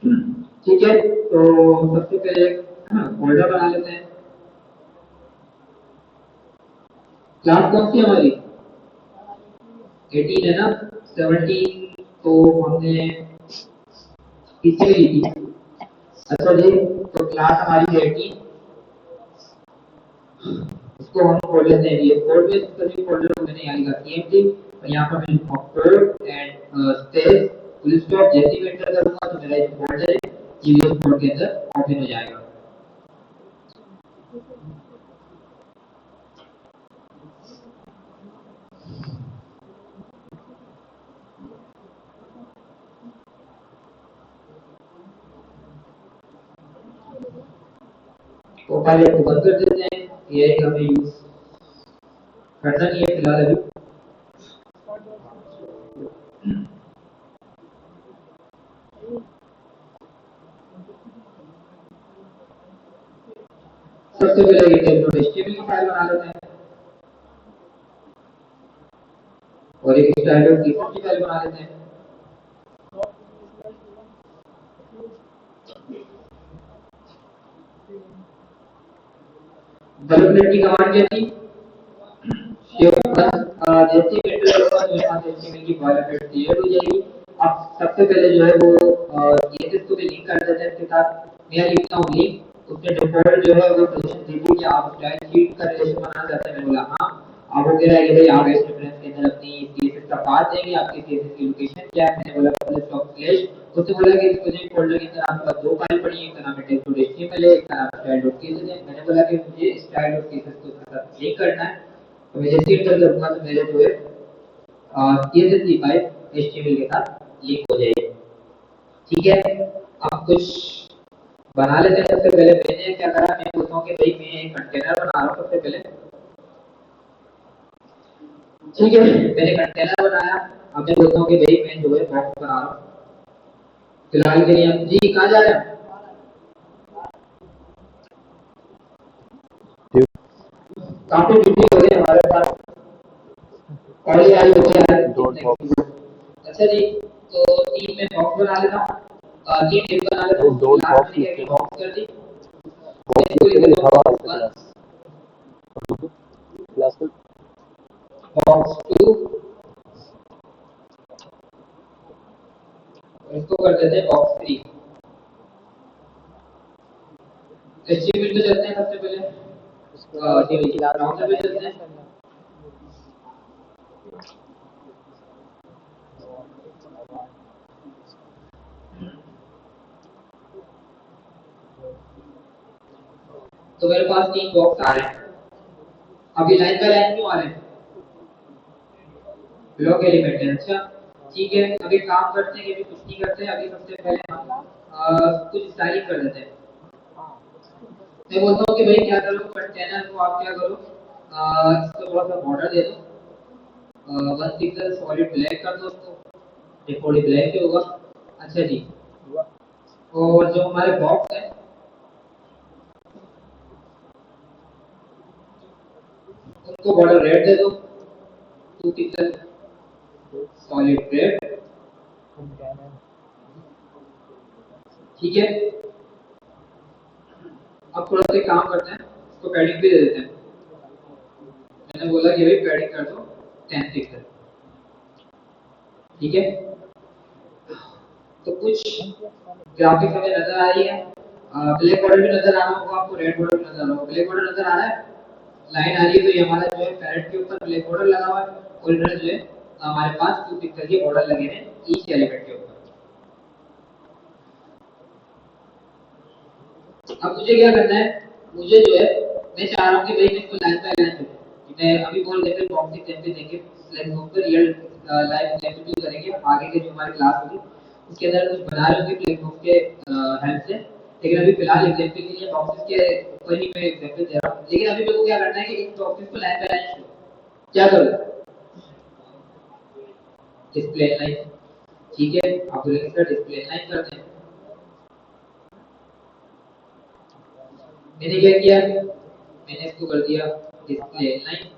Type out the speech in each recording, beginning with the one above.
ठीक है, तो सबसे पहले फोल्डर बना लेते हैं। क्लास कौन सी हमारी 18 है ना, 17 तो हमने किससे ली थी। अच्छा जी, तो क्लास हमारी 18, इसको हम खोल लेते हैं। ये कोड में सभी फोल्डर को मैंने यहाँ लिखा टीएमटी, और यहाँ पर मैं code and space full stop जैसे ही एंटर करूंगा तो मेरा ये फोल्डर है ये कोड के अंदर ओपन हो जाएगा। तो फाइल को बंद कर देते हैं, ये हमें यूज करना नहीं है फिलहाल अभी। सबसे पहले ये टेम्पलेट की फाइल बना लेते हैं और एक स्टैंडर्ड की फाइल बना लेते हैं। डेवलपमेंट की कमांड क्या थी, जैसे एंटर करूंगा तो यहाँ से एचटीएमएल की फाइल क्रिएट हो जाएगी। अब सबसे पहले जो है वो सीएसएस को भी लिंक कर देते हैं इसके साथ। मैं लिखता हूँ लिंक, उसके डिफॉल्ट जो है वो पोजीशन दे दी कि आप स्टाइल शीट का रिलेशन बनाना चाहते हैं। मैंने बोला हाँ। आप वो कह रहा है कि भाई आप इस रेफरेंस के अंदर अपनी सीएसएस का पाथ देंगे, आपकी सीएसएस की लोकेशन क्या है। मैंने बोला स्लैश, उसने बोला कि इस प्रोजेक्ट फोल्डर के अंदर आपके पास दो फाइल पड़ी है, एक का नाम है टेस्ट.html है, एक का नाम है style.css है। मैंने बोला कि मुझे style.css को इसके साथ लिंक करना है। तो मैं जैसे एंटर करूंगा तो मेरे जो है सीएसएस की फाइल एचटीएमएल के साथ लिंक हो जाएगी। ठीक है, अब कुछ बना लेते हैं। सबसे पहले मैंने क्या करा, मैं बोलता हूँ कि भाई मैं एक कंटेनर बना रहा हूँ सबसे पहले। ठीक है, मैंने कंटेनर बनाया। अब मैं बोलता हूँ कि भाई मैं जो है बॉक्स बना रहा हूँ फिलहाल के लिए। हम जी कहाँ जा रहे हैं, काफी बिजी हो गए हमारे पास और ये आई होती है। अच्छा जी, तो तीन में बॉक्स बना लेता हूँ, तीन टेबल बना लेता हूँ। लास्ट में क्या बॉक्स कर दी, इसको लिख देता हूँ बॉक्स 2, इसको कर देते हैं बॉक्स 3। एचटीएमएल पे चलते हैं सबसे पहले, ब्राउज़र पे चलते हैं। तो मेरे पास तीन बॉक्स आ रहे हैं। अभी लाइन बाय लाइन क्यों आ रहे हैं, ब्लॉक एलिमेंट है। अच्छा ठीक है, अभी काम करते हैं कि अभी कुछ नहीं करते हैं। अभी सबसे पहले हम कुछ स्टाइलिंग कर देते हैं। मैं बोलता हूँ कि भाई क्या करो, कंटेनर को आप क्या करो, इसको थोड़ा सा बॉर्डर दे दो, 1 पिक्सल सॉलिड ब्लैक कर दो उसको, डिफॉल्ट ब्लैक ही होगा। अच्छा जी, और जो हमारे बॉक्स है उनको बॉर्डर रेड दे दो, 2 पिक्सल सॉलिड रेड। ठीक है, अब थोड़ा सा काम करते हैं, इसको पैडिंग भी दे देते हैं। मैंने बोला कि भाई पैडिंग कर दो 10 पिक्सल। ठीक है, तो कुछ ग्राफिक्स हमें नजर आ रही है। ब्लैक बॉर्डर भी नजर आ रहा होगा आपको, रेड बॉर्डर भी नजर आ रहा होगा। ब्लैक बॉर्डर नजर आ रहा है, लाइन आ रही है, तो ये हमारा जो है पैरेट के ऊपर ब्लैक बॉर्डर लगा हुआ है और इधर जो है हमारे पास 2 पिक्सल के बॉर्डर लगे हैं ईच एलिमेंट के ऊपर। अब मुझे क्या करना है, मुझे जो है मैं चाह रहा हूँ कि भाई मैं इसको लाइन बाय लाइन करूँ। मैं अभी बोल लेते बॉक्स एग्जांपल देंगे, लाइक हम पर रियल लाइव एग्जांपल भी करेंगे आगे के जो हमारी क्लास होगी उसके अंदर कुछ बना रहे होंगे प्लेटफॉर्म के हेल्प से। लेकिन अभी फिलहाल एग्जांपल के लिए बॉक्सेस के ऊपर ही मैं एग्जांपल दे रहा हूँ। लेकिन अभी मेरे को क्या करना है कि इस बॉक्सेस को लाइन बाय लाइन क्या करूँ, डिस्प्ले लाइन। ठीक है, आप बोलेंगे सर डिस्प्ले लाइन करते हैं। मैंने क्या किया, मैंने इसको कर दिया डिस्प्ले लाइन।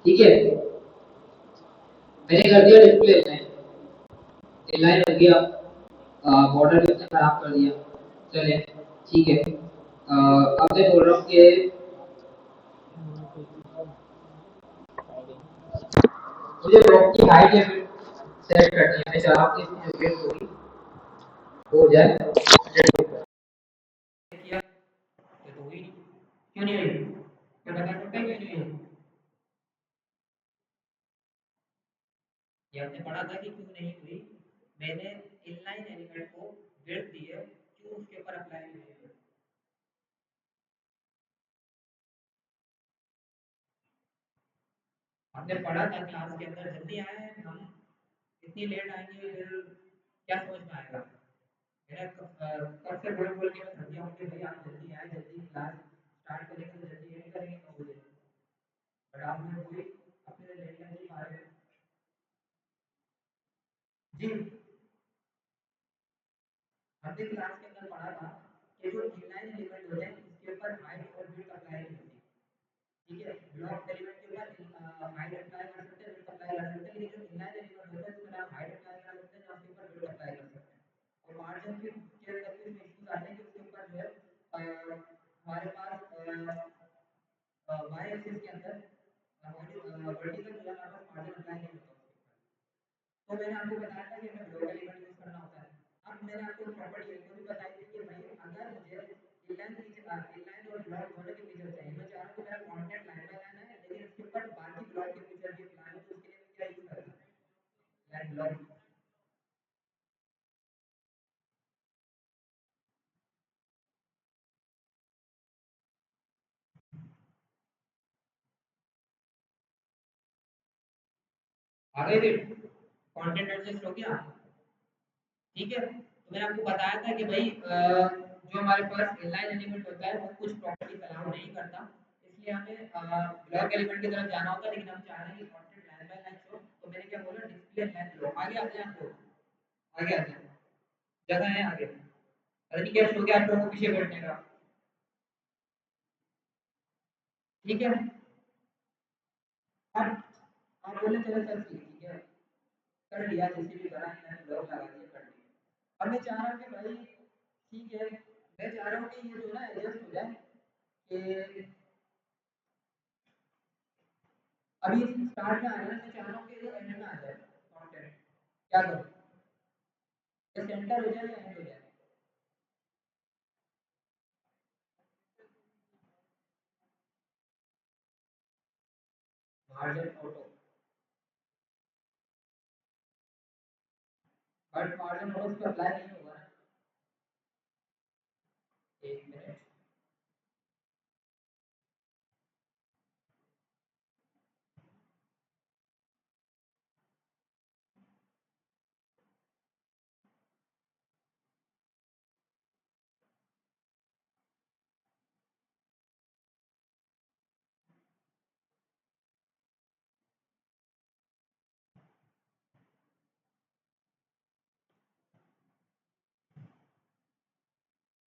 ठीक है, मैंने कर दिया डिस्प्ले लाइन, लाइन हो गया, बॉर्डर भी उसने खराब कर दिया। चले ठीक है, अब मैं बोल रहा हूँ कि मुझे ड्रॉप की हाइट या सेट करनी है। मैं चाह रहा हूँ कि इसकी जो वेट होगी वो हो जाए 100 किया, ये तो हुई नहीं, क्यों नहीं हुई, क्या बता सकते हैं क्यों नहीं हुई? ये आपने पढ़ा था कि क्यों नहीं हुई। मैंने इनलाइन एलिमेंट को विड्थ दी है, क्यों उसके ऊपर अप्लाई नहीं हुई? आपने पढ़ा था क्लास के अंदर, जल्दी आए हैं हम, इतनी लेट आएंगे फिर क्या समझ में आएगा? मेरा कब से बोल बोल के मैं थक गया हूँ कि भाई आप जल्दी आए, जल्दी क्लास स्टार्ट करेंगे तो जल्दी एंड करेंगे 9 बजे, बट आपने वही अपने लेट नहीं आ रहे जी। हमने क्लास के अंदर पढ़ा था कि जो इनलाइन एलिमेंट होते हैं उसके ऊपर हाइट और विड्थ अप्लाई नहीं होती। ठीक है, ब्लॉक एलिमेंट के ऊपर हाइट अप्लाई कर सकते हैं, विड्थ अप्लाई कर सकते हैं, लेकिन जो इनलाइन एलिमेंट होता है उसमें ना हाइट अप्लाई कर सकते हैं ना उसके ऊपर विड्थ अप्लाई कर सकते हैं। और मार्जिन के अंदर भी इश्यूज आते हैं कि उसके ऊपर जो है हमारे पास वाई एक्सिस के अंदर वर्टिकल जो है हमारे पास मार्जिन अप्लाई नहीं होता उसके ऊपर। तो मैंने आपको बताया था कि हमें ब्लॉक एलिमेंट यूज करना होता है। अब मैंने आपको प्रॉपर्टी एक भी बताई थी कि भाई अगर मुझे इनलाइन और ब्लॉक दोनों के फीचर चाहिए, मैं चाह रहा हूँ कि मेरा कंटेंट लाइन बाय लाइन है लेकिन उसके ऊपर बाकी ब्लॉक के फीचर भी अप्लाई हो, तो उसके लिए मैं क्या यूज करूँ? Line block. आ गई फिर कंटेंट एडजस्ट हो गया। ठीक है, तो मैंने आपको बताया था कि भाई जो हमारे पास इनलाइन एलिमेंट होता है वो कुछ प्रॉपर्टीज अलाउ नहीं करता, इसलिए हमें ब्लॉक एलिमेंट की तरफ जाना होता है, लेकिन हम चाह रहे हैं कि content line by line show, तो मैंने क्या बोला, डिस्प्ले लाइन ब्लॉक। आगे आते हैं आप लोग, आगे आते हैं, जगह है आगे, अरे क्या हो गया आप लोगों को पीछे बैठने का? ठीक है, अब आप बोले चलो सर ठीक है, कर लिया, जैसे भी करा मैंने ब्लॉक लगा दिया, कर लिया। अब मैं चाह रहा हूँ कि भाई ठीक है, मैं चाह रहा हूँ कि ये जो ना एडजस्ट हो जाए कि अभी स्टार्ट में आ रहा है, मैं चाह रहा हूँ कि ये एंड में आ जाए कंटेंट, क्या करूँ? ये सेंटर हो जाए या एंड हो जाए? Margin auto, but margin auto उस पर अप्लाई नहीं होगा ना। एक मिनट,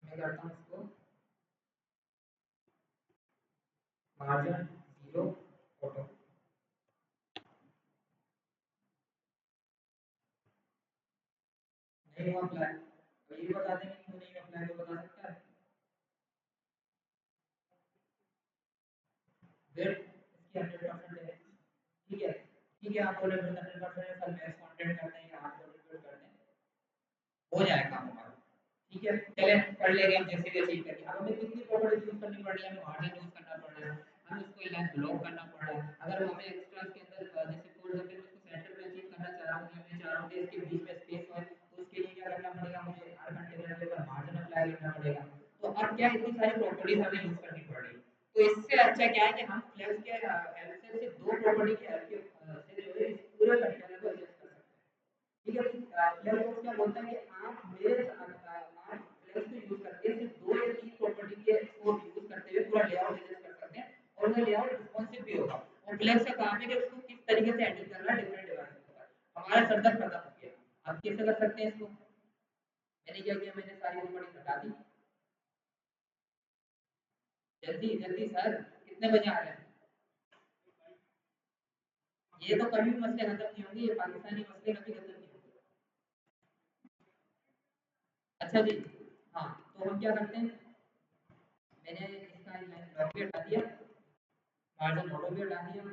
मैं करता हूँ इसको मार्जिन जीरो ऑटो, नहीं हुआ अप्लाई, तो ये बता देंगे क्यों नहीं अप्लाई, वो बता सकता है? फिर इसकी 100% है। ठीक है, ठीक है, आप बोले 100% है सर, मैक्स कंटेंट करते हैं, आप बोले करते हैं, हो जाए काम हमारा। ठीक है, चले पढ़ लेंगे हम जैसे भी अचीव करके। अब हमें कितनी प्रॉपर्टीज यूज करनी पड़ रही है, हमें मार्जिन यूज करना पड़ रहा है, हमें उसको लाइन ब्लॉक करना पड़ रहा है। अगर हमें एक्स्ट्रा के अंदर जैसे फॉर एग्जांपल मैं इसको सेंटर में अचीव करना चाह रहा हूँ, या मैं चाह रहा हूँ कि इसके बीच में स्पेस हो, तो उसके लिए क्या करना पड़ेगा, मुझे हर कंटेनर के ऊपर मार्जिन अप्लाई करना पड़ेगा। तो अब क्या इतनी सारी प्रॉपर्टीज हमें यूज करनी पड़ रही है, तो इससे अच्छा क्या है कि हम फ्लेक्स के हेल्प से सिर्फ दो प्रॉपर्टी की हेल्प से जो है इस पूरे कंटेनर को एडजस्ट कर सकते हैं। ठीक है, फ्लेक्स बॉक्स क्या बोलता है कि आप मेरे आप फ्लेक्स को यूज करके सिर्फ दो या तीन प्रॉपर्टी के को यूज करते हुए पूरा लेआउट एडजस्ट कर सकते हैं, और वो लेआउट रिस्पॉन्सिव भी होगा। और फ्लेक्स का काम है कि उसको किस तरीके से हैंडल करना है डिफरेंट डिवाइस पर। हमारा सर दर्द खत्म हो गया। अब कैसे कर सकते हैं इसको? मैंने क्या किया, मैंने सारी प्रॉपर्टी हटा दी। जल्दी जल्दी सर, कितने बजे आ रहे हैं? ये तो कभी भी मसले खत्म नहीं होंगे, ये पाकिस्तानी मसले कभी खत्म नहीं होंगे। अच्छा जी, हाँ तो हम क्या करते हैं, मैंने इसका लाइन लॉग भी हटा दिया, मार्जिन ऑटो भी हटा दिया,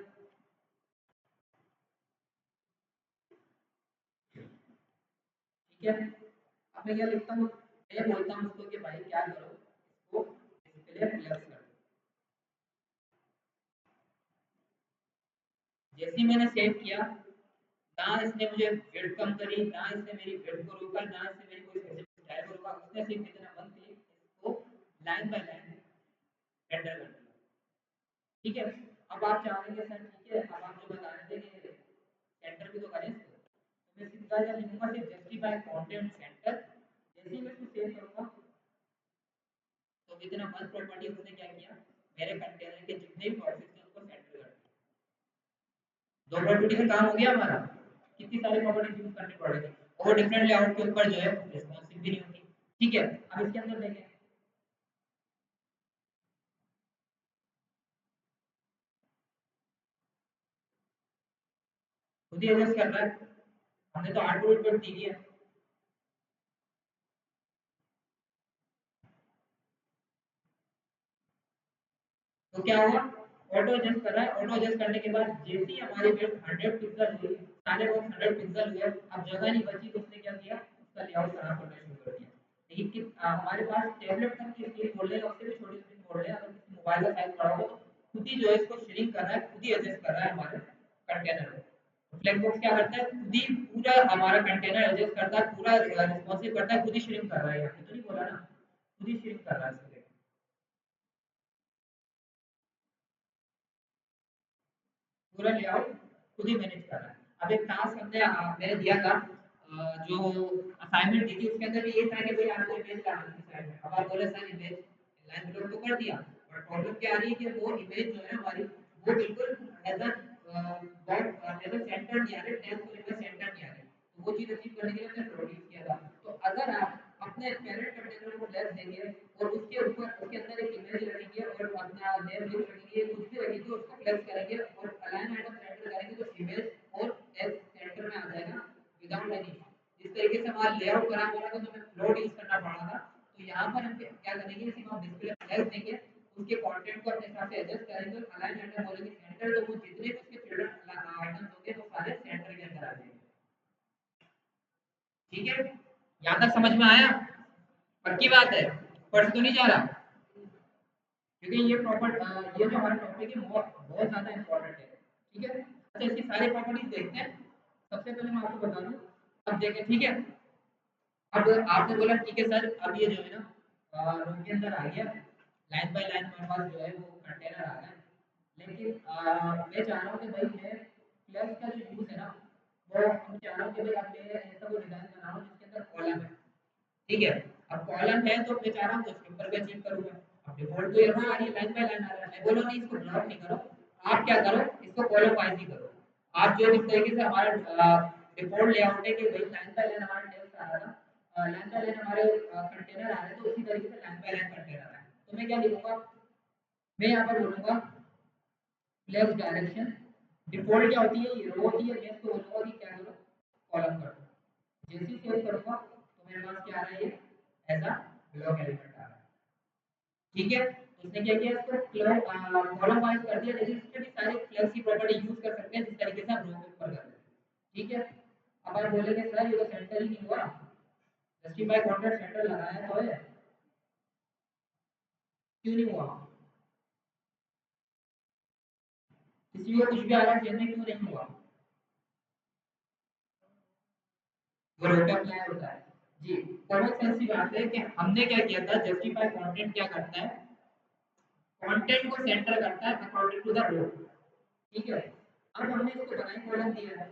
ठीक है। अब मैं क्या लिखता हूँ, मैं बोलता हूँ उसको कि भाई क्या करो, इसको डिस्प्ले फ्लेक्स कर दो। जैसे ही मैंने सेव किया, ना इसने मुझे विड्थ कम करी, ना इसने मेरी विड्थ को रोका, ना इसने मेरी कोई स्पेसिफिक स्टाइल को रोका, उसने सिर्फ इतना वन क्लिक इसको लाइन बाय लाइन रेंडर कर दिया, ठीक है। अब आप चाहेंगे सर ठीक है, अब आप जो बता रहे थे कि सेंटर भी तो करें इसको, तो मैं सीधा क्या लिखूंगा, सिर्फ जस्टिफाई कंटेंट सेंटर। जैसे ही मैं इसको सेव करूंगा, तो विद इन वन प्रॉपर्टी उसने क्या किया, मेरे कंटेनर के जितने भी बॉक्सेस थे उनको सेंटर कर दिया। दो प्रॉपर्टी में काम हो गया हमारा, कितनी सारी प्रॉपर्टी यूज करनी पड़ेगी, और डिफरेंट लेआउट के ऊपर जो है रिस्पॉन्सिव भी नहीं होती, ठीक है। अब इसके अंदर देखें, खुद ही एडजस्ट कर रहा है, हमने तो आउटपुट दी है। तो क्या हुआ, ऑटो एडजस्ट कर रहा है, ऑटो एडजस्ट करने के बाद जैसे ही हमारी विड्थ 100 पिक्सल हुई, सारे बॉक्स 100 पिक्सल हुए, अब जगह नहीं बची, तो उसने क्या किया, उसका लेआउट खराब करना शुरू कर दिया। लेकिन हमारे पास टैबलेट तक की स्क्रीन बोल रहे हैं, उससे भी छोटी स्क्रीन बोल रहे हैं, अगर किसी मोबाइल का साइज बड़ा हो तो खुद ही जो है इसको श्रिंक कर रहा है, खुद ही एडजस्ट कर रहा है हमारे कंटेनर को। फ्लैग बॉक्स क्या करता है, खुद ही पूरा हमारा कंटेनर एडजस्ट करता है, पूरा रिस्पॉन्सिव करता है, खुद ही श्रिंक कर रहा है, यहाँ पे तो नहीं बोला ना, खुद ही श्रिंक कर रहा है इसको। पूरा लेआउट खुद ही मैनेज कर रहा है। अब एक टास्क हमने मैंने दिया था, जो असाइनमेंट दी थी उसके अंदर भी ये था कि भाई आपको इमेज लानी थी साइड में। अब आप बोले सर इमेज लाइन ब्लॉक तो कर दिया, बट प्रॉब्लम क्या आ रही है कि वो इमेज जो है हमारी, वो बिल्कुल as a dot as a centre नहीं आ रही, टेंथ को इमेज सेंटर नहीं आ रही। तो वो चीज अचीव करने के लिए हमने प्रोड्यूस किया था। तो अगर आप अपने पेरेंट कंटेनर को फ्लैश देंगे और उसके ऊपर उसके अंदर एक इमेज लगेगी और अपना नेम लिख लगेंगे, कुछ भी लगेगी, उसको फ्लैश करेंगे और अलाइन आइटम सेंटर करेंगे, तो इमेज और टेक्स्ट सेंटर में आ जाएगा विदाउट एनी। जिस तरीके से हमारा लेआउट खराब हो रहा था तो हमें फ्लोट यूज करना पड़ रहा था, तो यहाँ पर हम क्या करेंगे, सिर्फ हम डिस्प्ले फ्लैश देंगे, उसके कंटेंट को अपने हिसाब से एडजस्ट करेंगे, अलाइन आइटम बोलेंगे सेंटर, तो वो जितने भी उसके चिल्ड्रन आइटम्स होंगे वो सारे सेंटर के अंदर आ जाएंगे, ठीक है। यहाँ तक समझ में आया, पक्की बात है, फर्स्ट तो नहीं जा रहा, क्योंकि ये प्रॉपर्टी, ये जो हमारा टॉपिक है बहुत बहुत ज्यादा इंपॉर्टेंट है, ठीक है। अच्छा इसकी सारी प्रॉपर्टीज देखते हैं। सबसे पहले मैं आपको बता दूं, अब देखें, ठीक है। अब आपने बोला ठीक है सर, अब ये जो है ना रो के अंदर आ गया, लाइन बाय लाइन मेरे पास जो है वो कंटेनर आ गया, लेकिन मैं चाह रहा हूँ कि भाई मैं प्लस का जो यूज है ना, वो हम चाह रहा हूँ कि भाई अब मैं ऐसा कोई डिजाइन बना रहा हूँ जिसके अंदर कॉलम है, ठीक है। अब कॉलम है तो मैं चाह रहा हूँ उसके ऊपर मैं चेक करूंगा, अब डिफॉल्ट तो यहाँ आ रही है, लाइन बाय लाइन आ रहा है, मैं बोलूँ नहीं इसको ब्लॉक नहीं करो, आप क्या करो, इसको कॉलम वाइज ही करो। आप जो जिस तरीके से हमारा डिफॉल्ट लेआउट है कि भाई लाइन बाय लाइन हमारा टेक्स्ट आ रहा था, लाइन बाय लाइन हमारे कंटेनर आ रहे हैं, तो उसी तरीके से लाइन बाय लाइन कंटेनर आ रहा है, तो मैं क्या लिखूंगा, मैं यहाँ पर बोलूंगा लेफ्ट डायरेक्शन, डिफॉल्ट क्या होती है, ये रो होती है, मैं इसको बोलूंगा कि क्या करो, कॉलम करो। जैसे ही सेव करूंगा तो मेरे पास क्या आ रहा है, ये एज अ ब्लॉक एलिमेंट आ रहा है, ठीक है। तो इसने क्या किया, इसको कॉलम वाइज कर दिया, लेकिन इसमें भी सारे फ्लेक्स की प्रॉपर्टी यूज कर सकते हैं जिस तरीके से हम रो के ऊपर करते हैं, ठीक है। अब आप बोलेंगे सर ये तो सेंटर ही नहीं हुआ, जस्टिफाई कॉन्ट्रैक्ट सेंटर लगाया तो है, क्यों नहीं हुआ, किसी को कुछ भी आवाज देने क्यों नहीं हुआ, वो रोटा अप्लाई होता है जी। कॉमन सेंस की बात है कि हमने क्या किया था, जस्टिफाई कंटेंट क्या करता है, कंटेंट को सेंटर करता है अकॉर्डिंग टू द रो, ठीक है। अब हमने इसको बनाई कॉलम दिया है,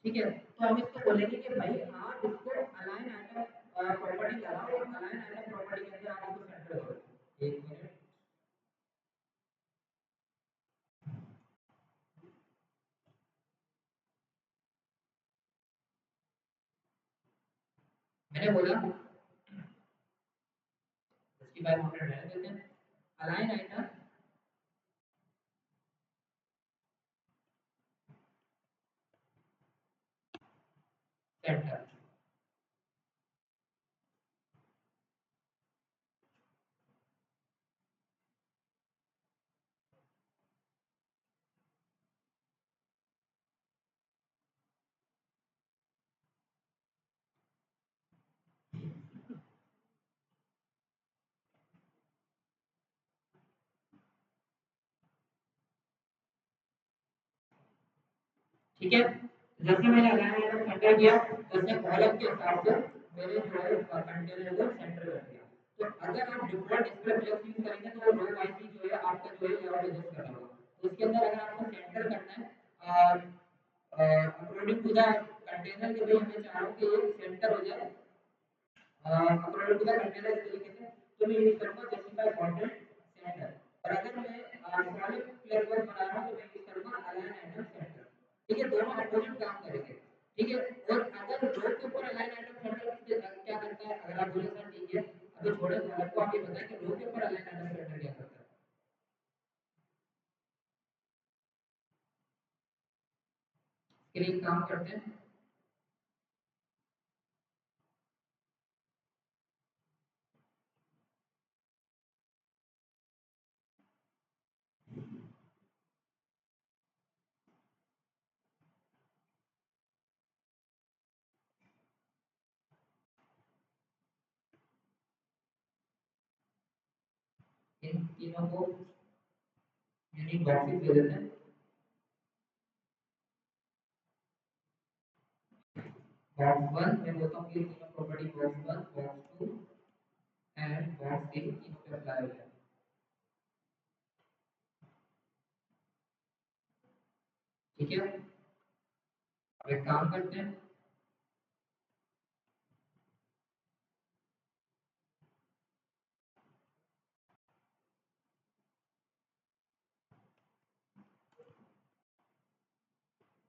ठीक है, तो हम इसको बोलेंगे कि भाई आप इसको अलाइन आइटम प्रॉपर्टी लगाओ और अलाइन आइटम प्रॉपर्टी के अंदर आप इसको सेंटर करो। एक मिनट, मैंने बोला जस्टिफाई कंटेंट रहने देते हैं, अलाइन आइटम सेंटर। ठीक है, जैसे मैंने अलाइन आइटम सेंटर किया तो उसने कॉलम के हिसाब से मेरे जो है कंटेनर को सेंटर कर दिया। तो अगर आप डिफॉल्ट डिस्प्ले फ्लेक्स यूज करेंगे तो रो वाइज जो है आपका जो है लेआउट एडजस्ट करना होगा। तो इसके अंदर अगर आपको सेंटर करना है अकॉर्डिंग टू द कंटेनर के भाई हमें चाह रहा हूं कि ये सेंटर हो जाए अकॉर्डिंग टू द कंटेनर इस तरीके से, तो मैं यूज करूंगा जस्टिफाई कंटेंट सेंटर। और अगर मैं सॉलिड फ्लेक्स बना रहा हूं तो मैं यूज करूंगा अलाइन आइटम सेंटर। ठीक है, दोनों अपोजिट काम करेंगे। ठीक है, और अगर रो के ऊपर अलाइन आइटम सेंटर क्या करता है, अगर आप बोले सर ठीक है अभी छोड़े कॉलम को, आप ये बताएं कि रो के ऊपर अलाइन आइटम सेंटर क्या करता है। फिर एक काम करते हैं, इन तीनों को यूनिक बॉक्सेस दे देते हैं। बॉक्स वन मैं बोलता हूँ कि तीनों property box one box two and box three तीनों पे अप्लाई हो जाए। ठीक है, अब एक काम करते हैं,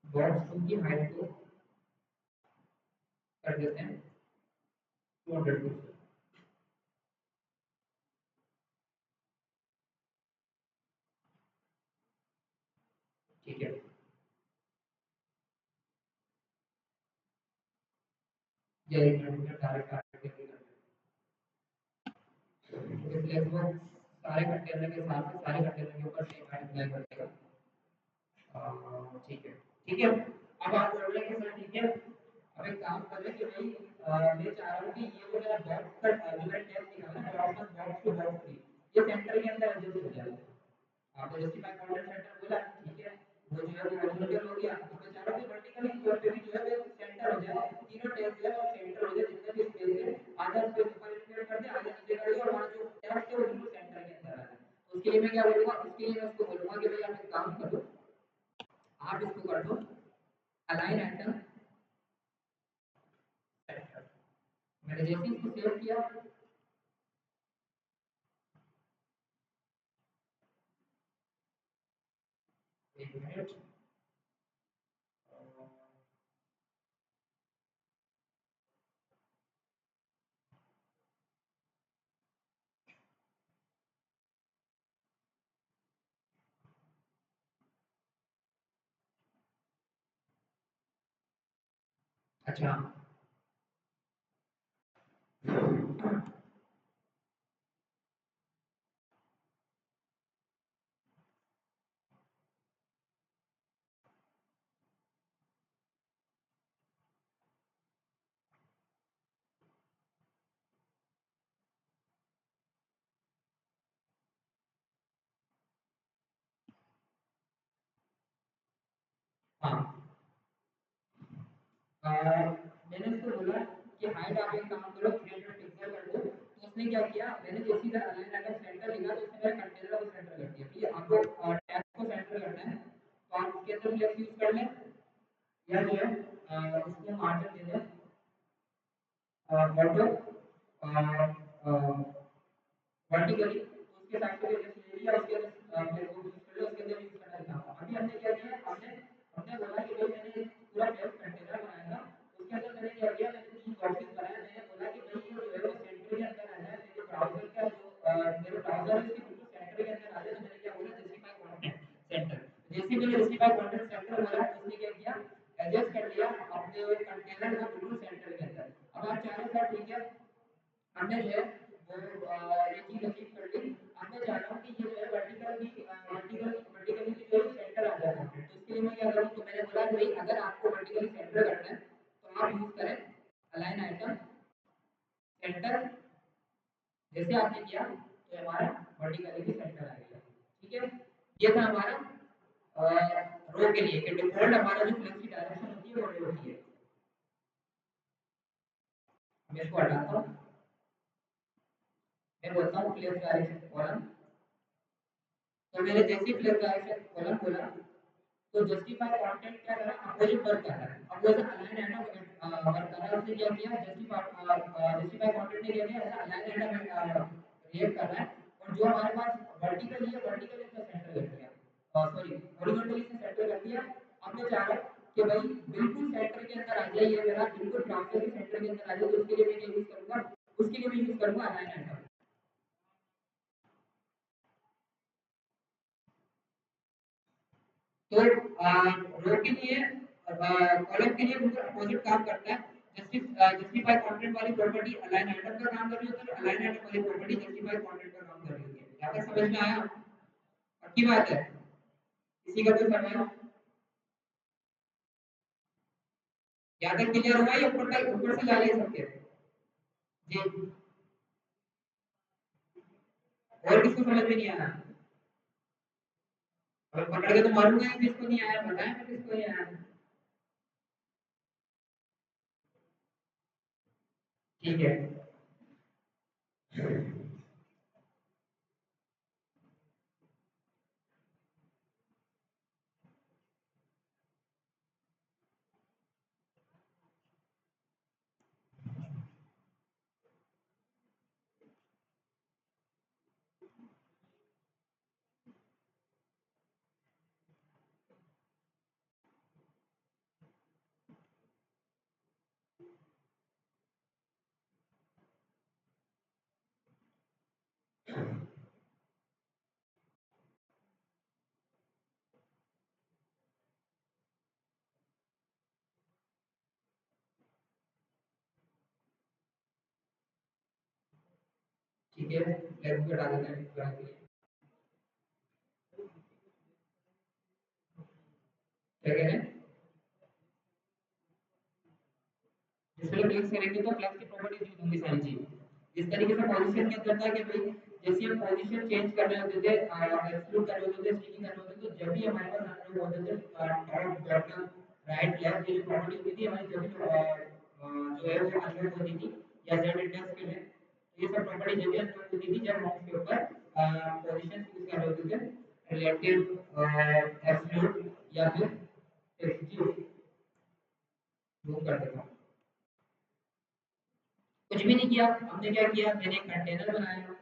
बॉक्स टू की हाइट को कर देते हैं 200 पिक्सल। ठीक है, ये एक मिनट डायरेक्ट करके कर देते हैं। फ्लेक्स बॉक्स सारे कंटेनर के साथ सारे कंटेनर के ऊपर सेम हाइट अप्लाई कर देगा। ठीक है, ठीक है, अब आप बोल रहे हैं कि सर ठीक है, अब एक काम कर रहे हैं कि भाई मैं चाह रहा हूँ कि ये जो मेरा बॉक्स का जो मैंने टेस्ट लिखा है ना box box two box three, ये सेंटर के अंदर एडजस्ट हो जाए। आपने जस्टिफाई कंटेंट सेंटर बोला, ठीक है, वो जो है वो हॉरिजॉन्टल हो गया, तो मैं चाह रहा हूँ कि वर्टिकली तौर पे भी जो है वो सेंटर हो जाए, तीनों टेस्ट जो है वो सेंटर हो जाए, जितना भी स्पेस है आधा स्पेस ऊपर इंक्लूड कर दे आधा नीचे कर दे और वहां जो टेस्ट है वो बिल्कुल सेंटर के अंदर आ जाए। तो उसके लिए मैं क्या बोलूंगा, उसके लिए मैं उसको बोलूंगा कि भाई आप एक काम करो, आप इसको कर दो अलाइन आइटम सेंटर। मैंने जैसे ही इसको सेव किया, एक मिनट, अच्छा हाँ, मैंने उसको बोला कि हाइट आप एक काम करो 300 पिक्सल कर दो, तो उसने क्या किया, मैंने जैसे इधर अलाइन आइटम सेंटर लिखा तो उसने मेरा कंटेनर को सेंटर कर दिया। ये आपको टैग को सेंटर करना है तो आप इसके अंदर फ्लेक्स यूज कर लें या जो है उसको मार्जिन दे दें ऑटो वर्टिकली, तो उसके हिसाब से जैसे ले लिया उसके अंदर फ्लेक्स को यूज कर लिया, उसके अंदर यूज करना दिखा। अभी हमने क्या किया, हमने हमने बोला कि भाई मैंने पूरा फ्लेक्स कंटेनर बनाया था, उसके अंदर मैंने क्या किया, मैंने तीन बॉक्सेस बनाए, मैंने बोला कि भाई ये जो है वो सेंटर के अंदर आ जाए, मेरे ब्राउज़र का जो मेरे ब्राउज़र है उसके बिल्कुल सेंटर के अंदर आ जाए। तो मैंने क्या बोला जस्टिफाई कंटेंट सेंटर, जैसे मैंने जस्टिफाई कंटेंट सेंटर बोला तो उसने क्या किया, एडजस्ट कर लिया अपने कंटेनर को बिल्कुल चाह रहे सर ठीक है, हमने जो है वो ये चीज अचीव कर ली। अब मैं चाह रहा हूँ कि ये जो है वर्टिकली जो सेंटर आ जाए। तो इसके लिए मैं क्या करूँ, तो मैंने बोला कि भाई अगर आपको वर्टिकली सेंटर करना है तो आप यूज करें अलाइन आइटम सेंटर। जैसे आपने किया तो हमारा वर्टिकली भी सेंटर आ गया। ठीक है, ये था हमारा रो के लिए कि डिफॉल्ट हमारा जो फ्लक्स की डायरेक्शन होती है वो रो होती है। मैं इसको हटाता हूँ, मैं बोलता हूँ फ्लक्स डायरेक्शन कॉलम। तो मैंने जैसे फ्लक्स डायरेक्शन कॉलम खोला तो जस्टिफाई कंटेंट क्या करा, अपोजिट वर्क कर रहा है। अपोजिट अलाइन आइटम वर्क कर रहा है। उसने क्या किया, जस्टिफाई कंटेंट ने क्या किया, ऐसा अलाइन आइटम रिएक्ट कर रहा है। और जो हमारे पास वर्टिकली है, वर्टिकली इसका सेंटर कर दिया, सॉरी हॉरिजॉन्टली से सेंटर कर दिया। अब मैं चाह रहा हूं कि भाई बिल्कुल सेंटर के अंदर आ जाए, ये मेरा बिल्कुल ट्रांसफर के सेंटर के अंदर आ जाए। तो उसके लिए मैं क्या यूज करूंगा, उसके लिए मैं यूज करूंगा अलाइन आइटम। तो रो के लिए कॉलम के लिए बिल्कुल अपोजिट काम करता है। जस्टिफाई कंटेंट वाली प्रॉपर्टी अलाइन आइटम का काम कर रही होती है, अलाइन आइटम वाली प्रॉपर्टी जस्टिफाई कंटेंट का काम कर रही होती है। यहाँ तक समझ में आया? पक्की बात है? इसी का कोई सवाल? यहाँ तक क्लियर हुआ या ऊपर तक, ऊपर से जा ले सकते हैं जी? और किसको समझ में नहीं आया? और पकड़ के तो मारूंगा ही, किसको नहीं आया बताएं, मैं किसको नहीं आया। ठीक है, ठीक है, लेट्स बता देते हैं। क्या कह रहे हैं? जिसमें फ्लेक्स करेंगे तो फ्लेक्स की प्रॉपर्टीज यूज होंगी सारी चीज। इस तरीके से पोजीशन क्या करता है कि भाई जैसे हम पोजीशन चेंज कर रहे होते थे, एक्सक्लूड कर रहे होते थे, स्टिकी कर रहे होते थे, तो जब भी हमारे पास हम लोग होते थे टॉप बॉटम राइट लेफ्ट, ये जो प्रॉपर्टी होती थी हमारी, जब भी जो है वो अनलॉक होती थी या जेड इंडेक्स के लिए, तो ये सब प्रॉपर्टी जब भी अनलॉक होती थी जब हम उसके ऊपर पोजीशन यूज कर रहे होते थे, रिलेटिव एक्सक्लूड या फिर एक्सक्लूड यूज करते थे। कुछ भी नहीं किया हमने, क्या किया, मैंने एक कंटेनर बनाया।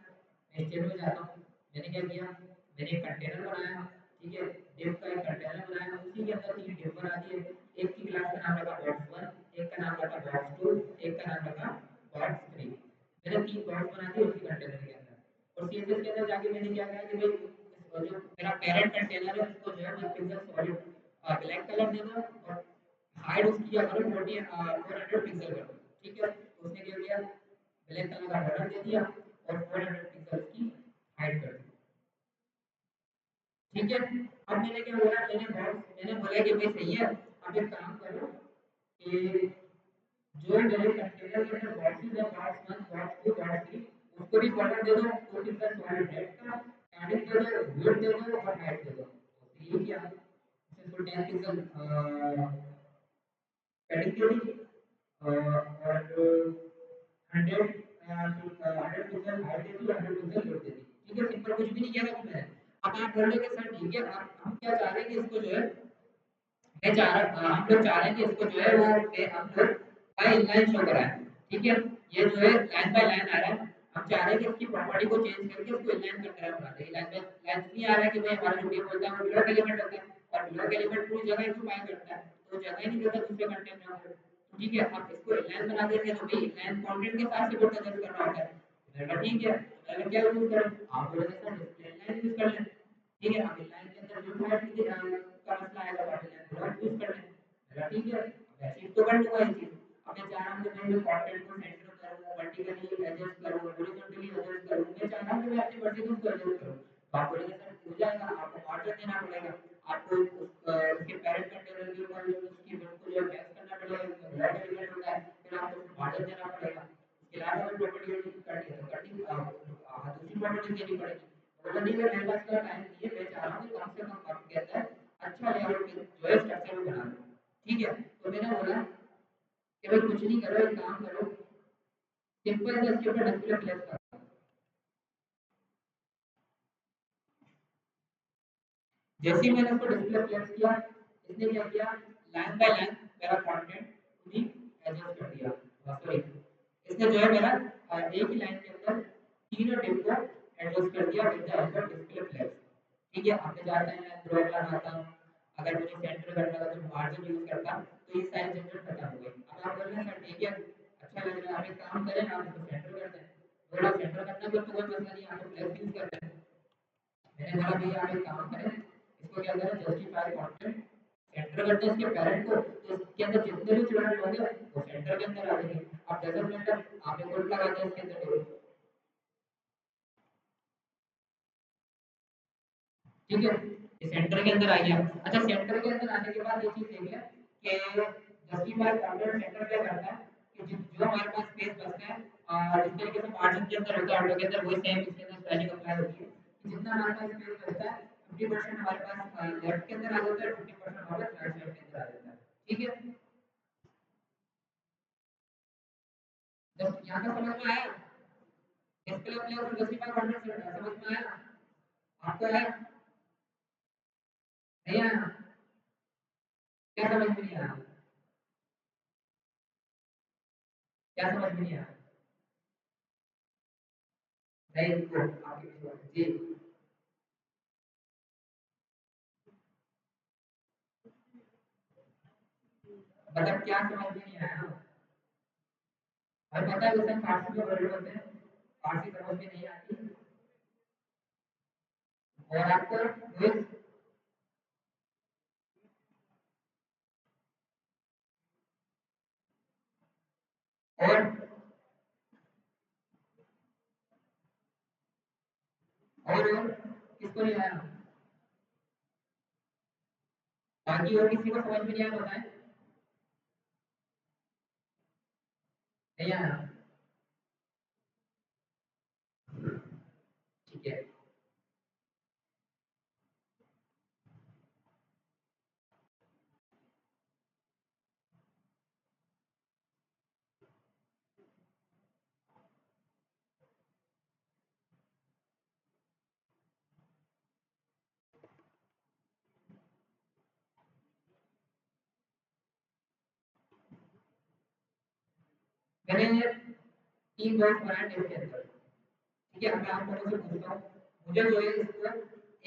मैं स्टेट में जाता हूँ, मैंने क्या किया, मैंने एक कंटेनर बनाया। ठीक है, div का एक कंटेनर बनाया, उसी के अंदर तीन div बना दिए। एक की क्लास का नाम रखा box1, एक का नाम रखा box2, एक का नाम रखा box3। मैंने तीन बॉक्स बना दिए उसी कंटेनर के अंदर। और सीएसएस के अंदर जाके मैंने क्या कहा कि भाई जो मेरा पेरेंट कंटेनर है उसको जो है बस पिक्सल सॉलिड ब्लैक कलर दे दो और हाइड उसकी क्या करो 400 पिक्सल कर दो। ठीक है, तो उसने क्या किया, ब्लैक कलर का बॉर्डर दे दिया और 400 पिक्सल की हाइड कर दी। ठीक है, अब मैंने क्या बोला, मैंने बोला कि भाई सही है, अब एक काम करो कि जो मेरे कंटेनर के अंदर बॉक्सेस है, बॉक्स 1 बॉक्स 2 बॉक्स 3, उसको भी बॉर्डर दे दो 2 पिक्सल सॉलिड रेड का, पैडिंग दे दो, विड्थ दे दो और हाइट दे दो। तो ये क्या, इसको 10 पिक्सल पैडिंग दे दी और 100 100 पिक्सल हाइट दे दी, 100 पिक्सल विड्थ दे दी। ठीक है, सिंपल, कुछ भी नहीं किया था मैंने। अब आप बोल रहे कि सर ठीक है, अब हम क्या चाह रहे हैं कि इसको जो है, मैं चाह रहा हम लोग चाह रहे हैं कि इसको जो है वो हम लोग बाय इनलाइन शो कराएं। ठीक है, ये जो है लाइन बाय लाइन आ रहा है, हम चाह रहे हैं कि इसकी प्रॉपर्टी को चेंज करके इसको इनलाइन का तरह बना दें। लाइन बाय लाइन नहीं आ रहा है कि भाई हमारा जो टेबल होता है वो ब्लॉक एलिमेंट होता है, और ब्लॉक एलिमेंट पूरी जगह ऑक्यूपाई करता है, तो जगह नहीं देता दूसरे कंटेनर में। ठीक है, अब इसको इनलाइन बना देंगे तो भाई इनलाइन कंटेंट के साथ से कोड एडजस्ट करना होता है। मैंने कहा ठीक है, मैंने क्या यूज करें, आप बोले सर डिस्प्ले इनलाइन यूज कर लें। ठीक है, अब लाइन के अंदर जो हाइट का मसला आएगा तो आप लाइन ब्लॉक यूज कर लें। मेरा ठीक है, वैसे तो कर लूंगा ये चीज। अब मैं चाह रहा हूँ कि मैं जो कंटेंट को सेंटर करूँ, वर्टिकली एडजस्ट करूँ, हॉरिजॉन्टली एडजस्ट करूँ, मैं चाह रहा हूँ कि मैं अपनी मर्जी से उसको एडजस्ट करूँ। तो आप बोलेंगे सर हो जाएगा, आपको मार्जिन देना पड़ेगा, आपको उसके पैरेंट कंटेनर के ऊपर उसकी बिल्कुल जो मैच करना पड़ेगा, लॉग एलिमेंट होता है, फिर आपको मार्जिन देना पड़ेगा। इसके अलावा अगर प्रॉपर्टी करनी है तो करनी दूसरी प्रॉपर्टी देनी पड़ेगी। बोला नहीं है मेरे पास का टाइम नहीं है, मैं चाह रहा हूँ कि कम से कम आप कहता है अच्छा लेआउट में जो है स्ट्रक्चर में बना लो। ठीक है, तो मैंने बोला कि भाई कुछ नहीं करो, एक काम करो, सिंपल से इसके ऊपर डिस्प्ले फ्लेक्स करो। जैसे ही मैंने इसको डिस्प्ले फ्लेक्स किया, इसने क्या किया, लाइन बाय लाइन मेरा कंटेंट खुद ही एडजस्ट कर दिया। सॉरी, इसने जो है मेरा एक ही लाइन के अंदर तीनों डिव को एडजस्ट कर दिया with the help of display flex. ठीक है, अब मैं चाहता है मैं ड्रॉ लगाता हूँ, अगर मुझे सेंटर करना था तो मार्जिन यूज करता, तो ये सारी झंझट खत्म हो गई। अब आप बोल रहे हैं सर ठीक है अच्छा लग रहा है, आप एक काम करें आप इसको सेंटर कर दें। बोला सेंटर करना तो कोई मसला नहीं, आप फ्लेक्स यूज करते हैं। मैंने बोला भैया आप एक काम करें, इसको क्या करें, जस्टिफाई कंटेंट सेंटर करते हैं इसके पेरेंट को, तो इसके अंदर जितने भी चिल्ड्रन होंगे वो सेंटर के अंदर आ जाएंगे। अब डजंट मैटर, आप एक उल्टा लगा दें इसके अंदर। ठीक है, ये सेंटर के अंदर आ गया। अच्छा सेंटर के अंदर आने के बाद ये चीज देखिए कि जस्टिफाई कंटेंट सेंटर क्या करता है कि जो हमारे पास स्पेस बचता है जिस तरीके से मार्जिन के अंदर होता है ऑटो के अंदर, वही सेम इसके अंदर स्पेलिंग अप्लाई होती है कि जितना हमारे पास स्पेस बचता है 50% हमारे पास लेफ्ट के अंदर आ जाता है, 50% हमारे पास राइट साइड के अंदर आ जाता है। ठीक है, जस्ट यहाँ का समझ में आया, डिस्प्ले प्लेस और जस्टिफाई कंटेंट समझ में आया आपको? आया नहीं आया? क्या समझ में नहीं आया? क्या समझ में नहीं आया? नहीं रुको, आपके जी मतलब क्या समझ में नहीं आया? हमें पता है उसे फारसी में वर्ड होते हैं, फारसी समझ में नहीं आती, और आपको वही और और किसको नहीं आया? बाकी और किसी को समझ में नहीं आया बताएं? नहीं आया? ठीक है, मैंने तीन बॉक्स बनाए टेबल के अंदर। ठीक है, अब मैं आप लोगों से पूछता हूँ, मुझे जो है इसको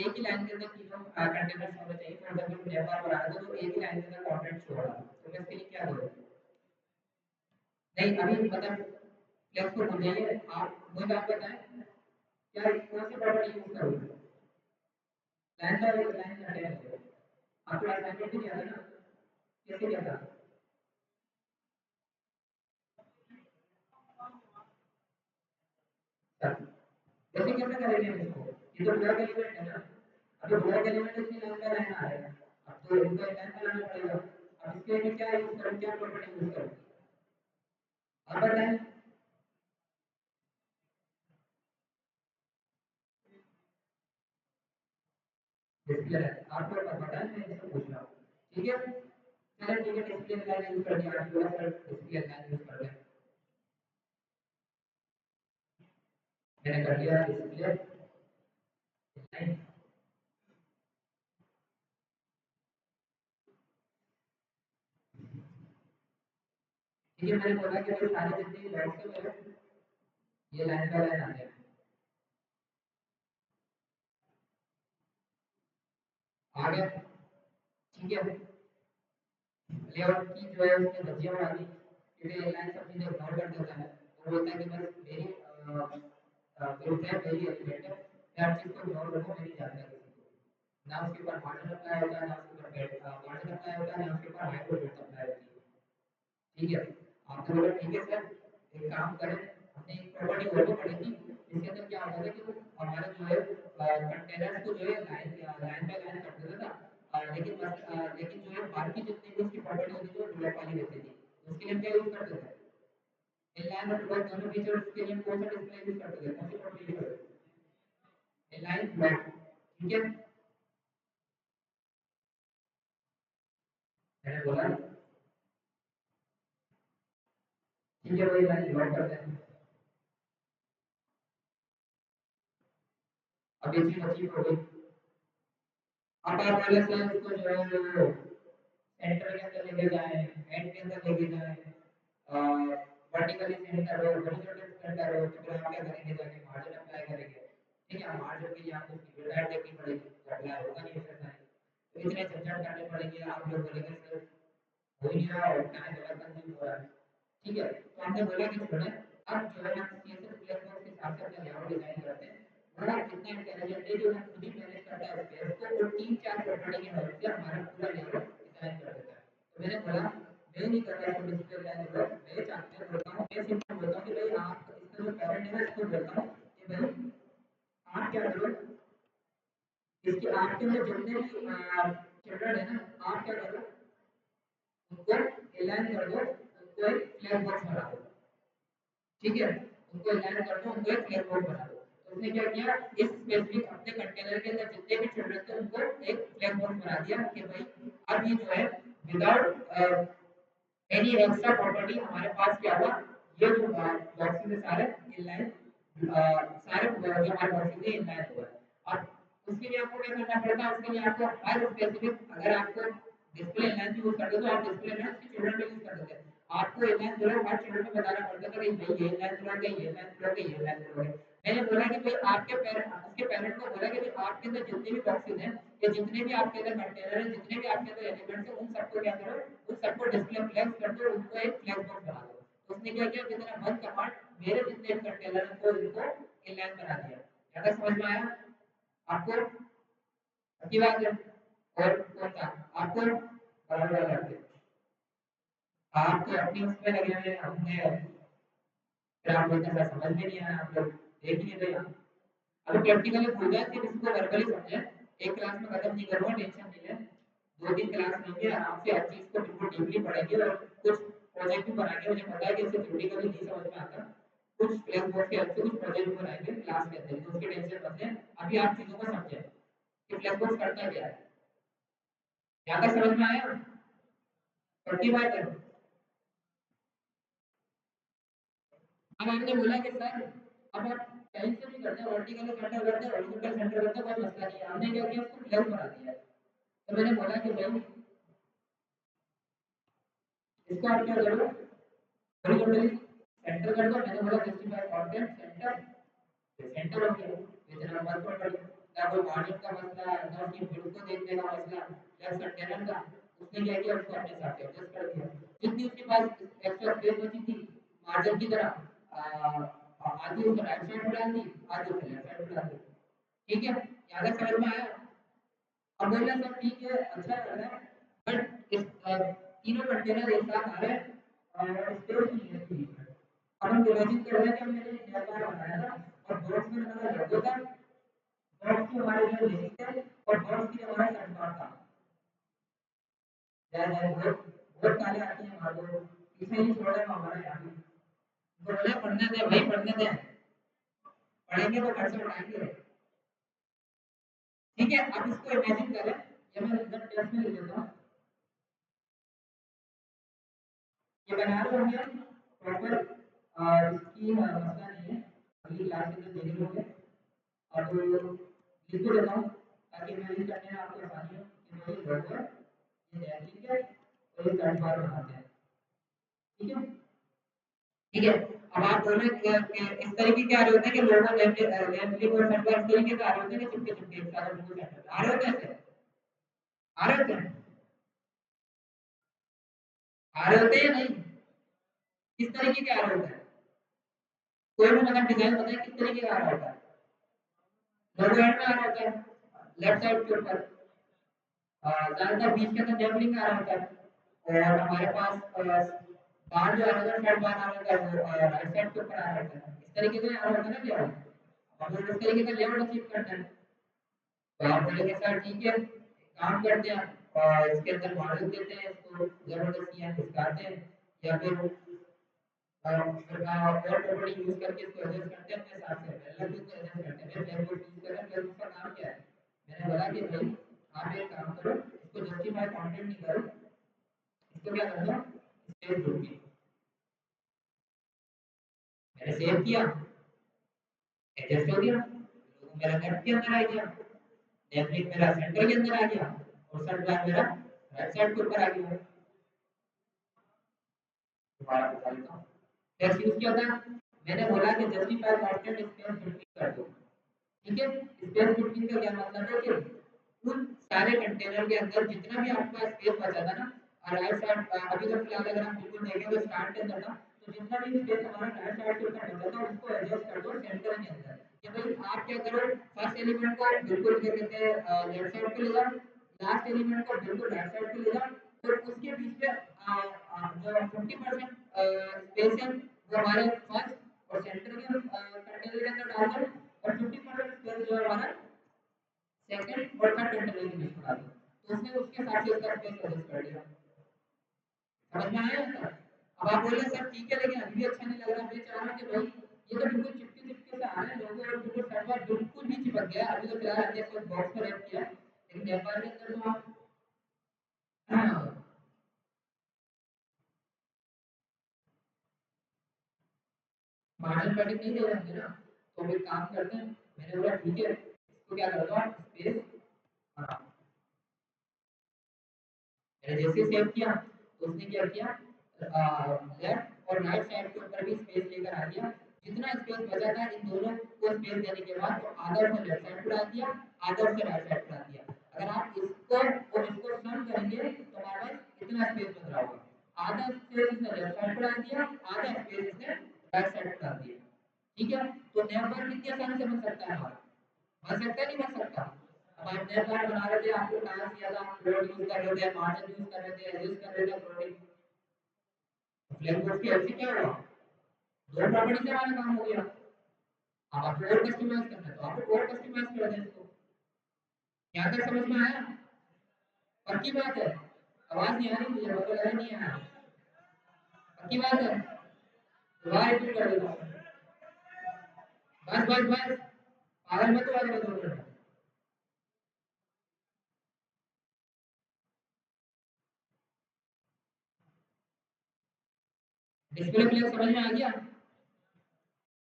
एक ही लाइन के अंदर तीनों कंटेनर्स होने चाहिए। फॉर एग्जांपल मुझे बार बना रहा था तो एक ही लाइन के अंदर कंटेंट शो हो रहा है, तो मैं इसके लिए क्या करूँ? नहीं अभी मतलब प्लस को भूल जाइए, आप मुझे आप बताएं क्या कौन सी प्रॉपर्टी यूज करूँ? लाइन का लाइन का है आपको असाइनमेंट भी दिया था ना, कैसे क्या था? वैसे कैसे करेंगे हम इसको? ये तो ब्लॉक एलिमेंट है ना, अभी ब्लॉक एलिमेंट इसकी लाइन का लाइन आ रहा है, अब तो इनको लाइन का लाना पड़ेगा। अब इसके लिए क्या यूज करूँ, क्या प्रॉपर्टी यूज करूँ? आप बताएं। डिस्प्ले लाइन आपको पता है, मैं इसको पूछ रहा हूँ। ठीक है, चलो ठीक है, डिस्प्ले लाइन यूज कर दिया, आप थोड़ा सा डिस्प्ले लाइन यूज कर लें। मैंने कर दिया डिस्प्ले लाइन। ठीक है, मैंने बोला कि भाई सारे जितने बॉक्स है मेरे ये लाइन बाय लाइन आ जाए। आ गया? ठीक है, लेआउट की जो है उसमें धज्जियां उड़ा दी, क्योंकि लाइन सब चीजें इग्नोर कर देता है, वो बोलता है कि बस मेरी विरुद्ध है, मेरी एलिमेंट है, मैं हर चीज को इग्नोर करूंगा, मैं नहीं जानता किसी को। ना उसके ऊपर मार्जिन अप्लाई होता है, ना उसके ऊपर मार्जिन अप्लाई होता है, ना उसके ऊपर हाइट और विड्थ अप्लाई होती है। ठीक है, आपने बोला ठीक है सर, एक काम करें, हमने एक प्रॉपर्टी और भी पढ़ी थी, इसके अंदर क्या होता था कि वो हमारे जो है कंटेनर्स को जो है लाइन लाइन बाय लाइन कर देता था, लेकिन जो है बाकी जितनी भी उसकी प्रॉपर्टी होती थी वो ब्लॉक वाली रहती थी। उसके लिए हम क्या यूज करते थे? इनलाइन और ब्लॉक दोनों फीचर्स के लिए हम कौन सा डिस्प्ले यूज करते थे, कौन सी प्रॉपर्टी यूज करते थे? Inline block. ठीक है, मैंने बोला ठीक है, वही लाइन ब्लॉक करते हैं। अब ये चीज अचीव हो गई। अब आप वाले से इसको जो है वो सेंटर के अंदर लेके जाए, हेड के अंदर लेके जाए, वर्टिकली सेंटर हो, हॉरिजॉन्टल सेंटर हो, तो फिर आप क्या करेंगे, जाके मार्जिन अप्लाई करेंगे। ठीक है, मार्जिन के लिए आपको स्क्रीन डायरेक्ट देखनी पड़ेगी, तो अप्लाई होगा नहीं ऐसा नहीं। तो इतने झंझट करने पड़ेंगे, आप लोग बोलेंगे सर हो ही नहीं रहा और टाइम गलत कंज्यूम हो रहा है। ठीक है, तो हमने बोला कि छोड़े, अब जो है हम सीएसएस प्लेटफॉर्म के हिसाब से अपना लेआउट डिजाइन करते हैं। वो इतना इंटेलिजेंट है कि वो खुद ही मैनेज करता है स्पेस को, और 3-4 प्रॉपर्टी की मदद से हमारा पूरा लेआउट डिजाइन कर देता है। तो मैंने बोला मैं नहीं कर रहा हूँ डिस्प्ले लाइन को, मैं चाहता हूँ बोलता हूँ, मैं सिंपल बोलता हूँ कि भाई आप इसका जो पेरेंट है इसको बोलता हूँ कि भाई आप क्या करो, इसके आपके अंदर जितने भी चिल्ड्रन है ना, आप क्या करो, उनको अलाइन कर दो, उनको एक फ्लैग बॉक्स बना दो। ठीक है, उनको अलाइन कर दो, उनको एक फ्लैग बॉक्स बना दो। तो उसने क्या किया, इस स्पेसिफिक अपने कंटेनर के अंदर जितने भी चिल्ड्रन थे उनको एक फ्लैग बॉक्स बना दिया कि भाई अब ये जो है विदाउट एनी एक्स्ट्रा प्रॉपर्टी हमारे पास क्या हुआ, ये जो बॉक्सेस है सारे इनलाइन, सारे जो हमारे बॉक्सेस है इनलाइन हुआ। अब उसके लिए आपको क्या करना पड़ता है, उसके लिए आपको हर स्पेसिफिक, अगर आपको डिस्प्ले इनलाइन यूज करते हो तो आप डिस्प्ले इनलाइन उसके चिल्ड्रन में यूज कर देते हैं। आपको इनलाइन ब्लॉक हर चिल्ड्रन को बताना पड़ता था कि भाई ये इनलाइन ब्लॉक है, ये इनलाइन ब्लॉक है, ये इनलाइन ब्लॉक है। मैंने बोला कि भाई आपके पेरेंट, उसके पेरेंट को बोला कि भाई आपके अंदर जितने भी बॉक्सेस हैं या जितने भी आपके अंदर कंटेनर हैं, जितने भी आपके अंदर एलिमेंट्स हैं, उन सबको क्या करो, उन सबको डिस्प्ले फ्लैग्स कर दो, उनको एक फ्लैग बॉक्स बना दो। तो उसने क्या किया, जितना वन कमांड मेरे जितने भी कंटेनर हैं को इनको इनलाइन बना दिया। ज्यादा समझ में आया आपको? अच्छी बात है। और कौन सा आपको बराबर लग गया? आप तो अपनी उसमें लगे हुए हैं, हमने फिर आप बोलते हैं समझ में नहीं आया, आप लोग देख ही नहीं रहे। अभी प्रैक्टिकली भूल जाए, सिर्फ इसको वर्बली समझे। एक क्लास में खत्म नहीं करूंगा, टेंशन नहीं है। 2-3 क्लास लेंगे आराम से, हर चीज को बिल्कुल डीपली पढ़ेंगे, और कुछ प्रोजेक्ट भी बनाएंगे। मुझे पता है कि इससे थ्योरेटिकली नहीं समझ में आता, कुछ फ्लैग बोर्ड के हेल्प से कुछ प्रोजेक्ट भी बनाएंगे क्लास के अंदर, तो उसकी टेंशन मत लें। अभी आप चीजों को समझें कि फ्लैग बोर्ड करता क्या है। ज्यादा समझ में आया? पक्की बात है। अब आपने बोला कि सर अब आप कहीं से भी करते हैं, वर्टिकल सेंटर करते हैं, हॉरिजॉन्टल सेंटर करते हैं, कोई मसला नहीं है। हमने क्या किया, उसको फ्लैग बना दिया। तो मैंने बोला कि भाई इसको आप क्या करो, हॉरिजॉन्टली सेंटर कर दो। मैंने बोला जस्टिफाई कंटेंट सेंटर, सेंटर हो गया। इतना बात पर पड़ी ना, कोई मार्जिन का मसला ना, उसकी विड्थ को देखने का मसला या कंटेनर का। उसने क्या किया, उसको अपने हिसाब से एडजस्ट कर दिया। जितनी उसके पास एक्स्ट्रा स्पेस बची थी मार्जिन की तरह, आधी उसको राइट साइड में डाल दी, आधी उसको लेफ्ट साइड में डाल दी। ठीक है, ज्यादा समझ में आया? अब बोलना सर ठीक है, अच्छा लग रहा है, बट इस तीनों कंटेनर एक साथ आ रहे हैं और स्पेस नहीं है इसके बीच में। अब हम इमेजिन कर रहे हैं कि हमने एक व्यापार बनाया था और बॉक्स में हमारा लोगो था, बॉक्स की हमारे लिए लिस्ट है और बॉक्स की हमारा सर्च बार था। जय जय बहुत बहुत ताले आती हैं हमारे को, पीछे नहीं छोड़ रहे हमारे यहाँ भी। बोला पढ़ने दे भाई, पढ़ने दे, पढ़ेंगे तो घर से उठाएंगे। ठीक है, अब इसको इमेजिन करें, ये मैं रिजल्ट टेस्ट में लिख देता हूँ। ये बना रहे होंगे प्रॉपर, इसकी मसला नहीं है, अगली क्लास के अंदर देख लोगे। अब लिख भी देता हूँ ताकि इमेजिन करने में आपको आसानी हो कि भाई लोग ये नैपकिन है और ये सर्च बार बनाते हैं। ठीक है, ठीक है। अब आप बोले कि इस तरीके के आ रहे होते हैं कि लोगों नेपकिन और सर्च बार इस तरीके से आ रहे होते हैं कि चिपके चिपके एक साथ बिल्कुल सेंटर आ रहे होते हैं, ऐसे आ रहे होते हैं, आ रहे होते हैं या नहीं? किस तरीके के आ रहे होते हैं? कोई भी मतलब डिजाइन बताए किस तरीके का आ रहा होता है? लोगो एंड में आ रहा होता है, लेफ्ट साइड के ऊपर, ज्यादातर बीच के अंदर जैमलिंग आ रहा होता है। और हमारे पास बाहर जो अदर साइड बाहर आ रहा है वो राइट साइड के ऊपर आ रहा है, इस तरीके से आ रहा होता है ना लेआउट। हमें इस तरीके का लेआउट अचीव करना है। तो आप बोलेंगे सर ठीक है, काम करते हैं और इसके अंदर मॉडल देते हैं, इसको जबरदस्ती यहाँ खिसकाते हैं या फिर और प्रॉपर्टी यूज करके इसको एडजस्ट करते हैं अपने हिसाब से, पहले भी इसको एडजस्ट करते हैं। मैं फेसबुक यूज कर रहा हूं, फेसबुक का काम क्या है, मैंने बोला कि भाई आप एक काम करो, इसको जस्टिफाई कंटेंट नहीं करो, इसको क्या कर दो स्पेस दो की। मैंने सेव किया, एडजस्ट हो गया, लोगो मेरा लेफ्ट के अंदर आ गया, नेमलिंग मेरा सेंटर के अंदर आ गया और सर्च बार मेरा राइट साइड के ऊपर आ गया। दोबारा बता देता हूँ, टेक्स्ट यूज किया था, मैंने बोला कि जस्टिफाई कंटेंट स्पेस बिटवीन कर दो। ठीक है, स्पेस बिटवीन का क्या मतलब है कि उन सारे कंटेनर के अंदर जितना भी आपके पास स्पेस बचा था ना, राइट साइड अभी तो फिलहाल अगर हम बिल्कुल देखें तो स्टार्ट के अंदर था, तो जितना भी स्पेस हमारा राइट साइड के ऊपर बचा था उसको एडजस्ट कर दो सेंटर के अंदर। कि भाई आप क्या करो, फर्स्ट एलिमेंट को बिल्कुल क्या कहते हैं लेफ्ट साइड पे ले जाओ, लास्ट एलिमेंट को बिल्कुल राइट साइड पे ले जाओ, तो उसके बीच में जो 50% स्पेस है वो हमारे फर्स्ट और सेंटर के कंटेनर के अंदर डाल दो, और 50% स्पेस जो है हमारा सेकंड और थर्ड कंटेनर के बीच में डाल दो। तो उसने उसके हिसाब से उसका स्पेस एडजस्ट कर दिया। समझ में आया सर? अब आप बोले सर ठीक है लेकिन अभी भी अच्छा नहीं लग रहा, मैं चाह रहा हूँ कि भाई ये तो बिल्कुल चिपके चिपके से आ रहे हैं लोगों, और बिल्कुल सर्वर बिल्कुल ही चिपक गया। अभी तो फिलहाल हमने इसको बॉक्स में रैप किया, लेकिन व्यापार के अंदर तो आप मार्जिन पैडिंग नहीं दे रहे होंगे ना, तो हम एक काम करते हैं, मैंने बोला ठीक है इसको क्या कर दो आप स्पेस, मैंने जैसे सेव किया तो उसने क्या किया, लेफ्ट और राइट साइड के ऊपर भी स्पेस लेकर आ गया। जितना स्पेस बचा था इन दोनों को स्पेस देने के बाद तो आधा से लेफ्ट साइड पर आ दिया, आधा से राइट साइड पर आ दिया। अगर आप इसको और इसको सम करेंगे तो हमारे पास कितना स्पेस बच रहा होगा, आधा स्पेस इसने लेफ्ट साइड पर आ दिया, आधा स्पेस इसने राइट साइड पर आ दिया। ठीक है, तो नेटवर्क कितनी आसानी से बन सकता है हमारा, बन सकता है नहीं बन सकता। अब आप नया प्लान बना रहे थे, आपको कहाँ से याद, आप फ्लोट यूज कर रहे थे, मार्जिन यूज कर रहे थे, एडजस्ट कर रहे थे फ्लोटिंग, फ्लैग बॉक्स की हेल्प से क्या हुआ, दो प्रॉपर्टी से हमारा काम हो गया। अब आपको और कस्टमाइज करना है तो आप और कस्टमाइज कर दें इसको। यहाँ तक समझ में आया? पक्की बात है? आवाज नहीं आ रही मुझे, मतलब लग नहीं आ रहा, पक्की बात है? दोबारा रिपीट कर देता हूँ, बस बस बस, पागल मत हो अगले 2 मिनट। डिस्प्ले फ्लैग समझ में आ गया?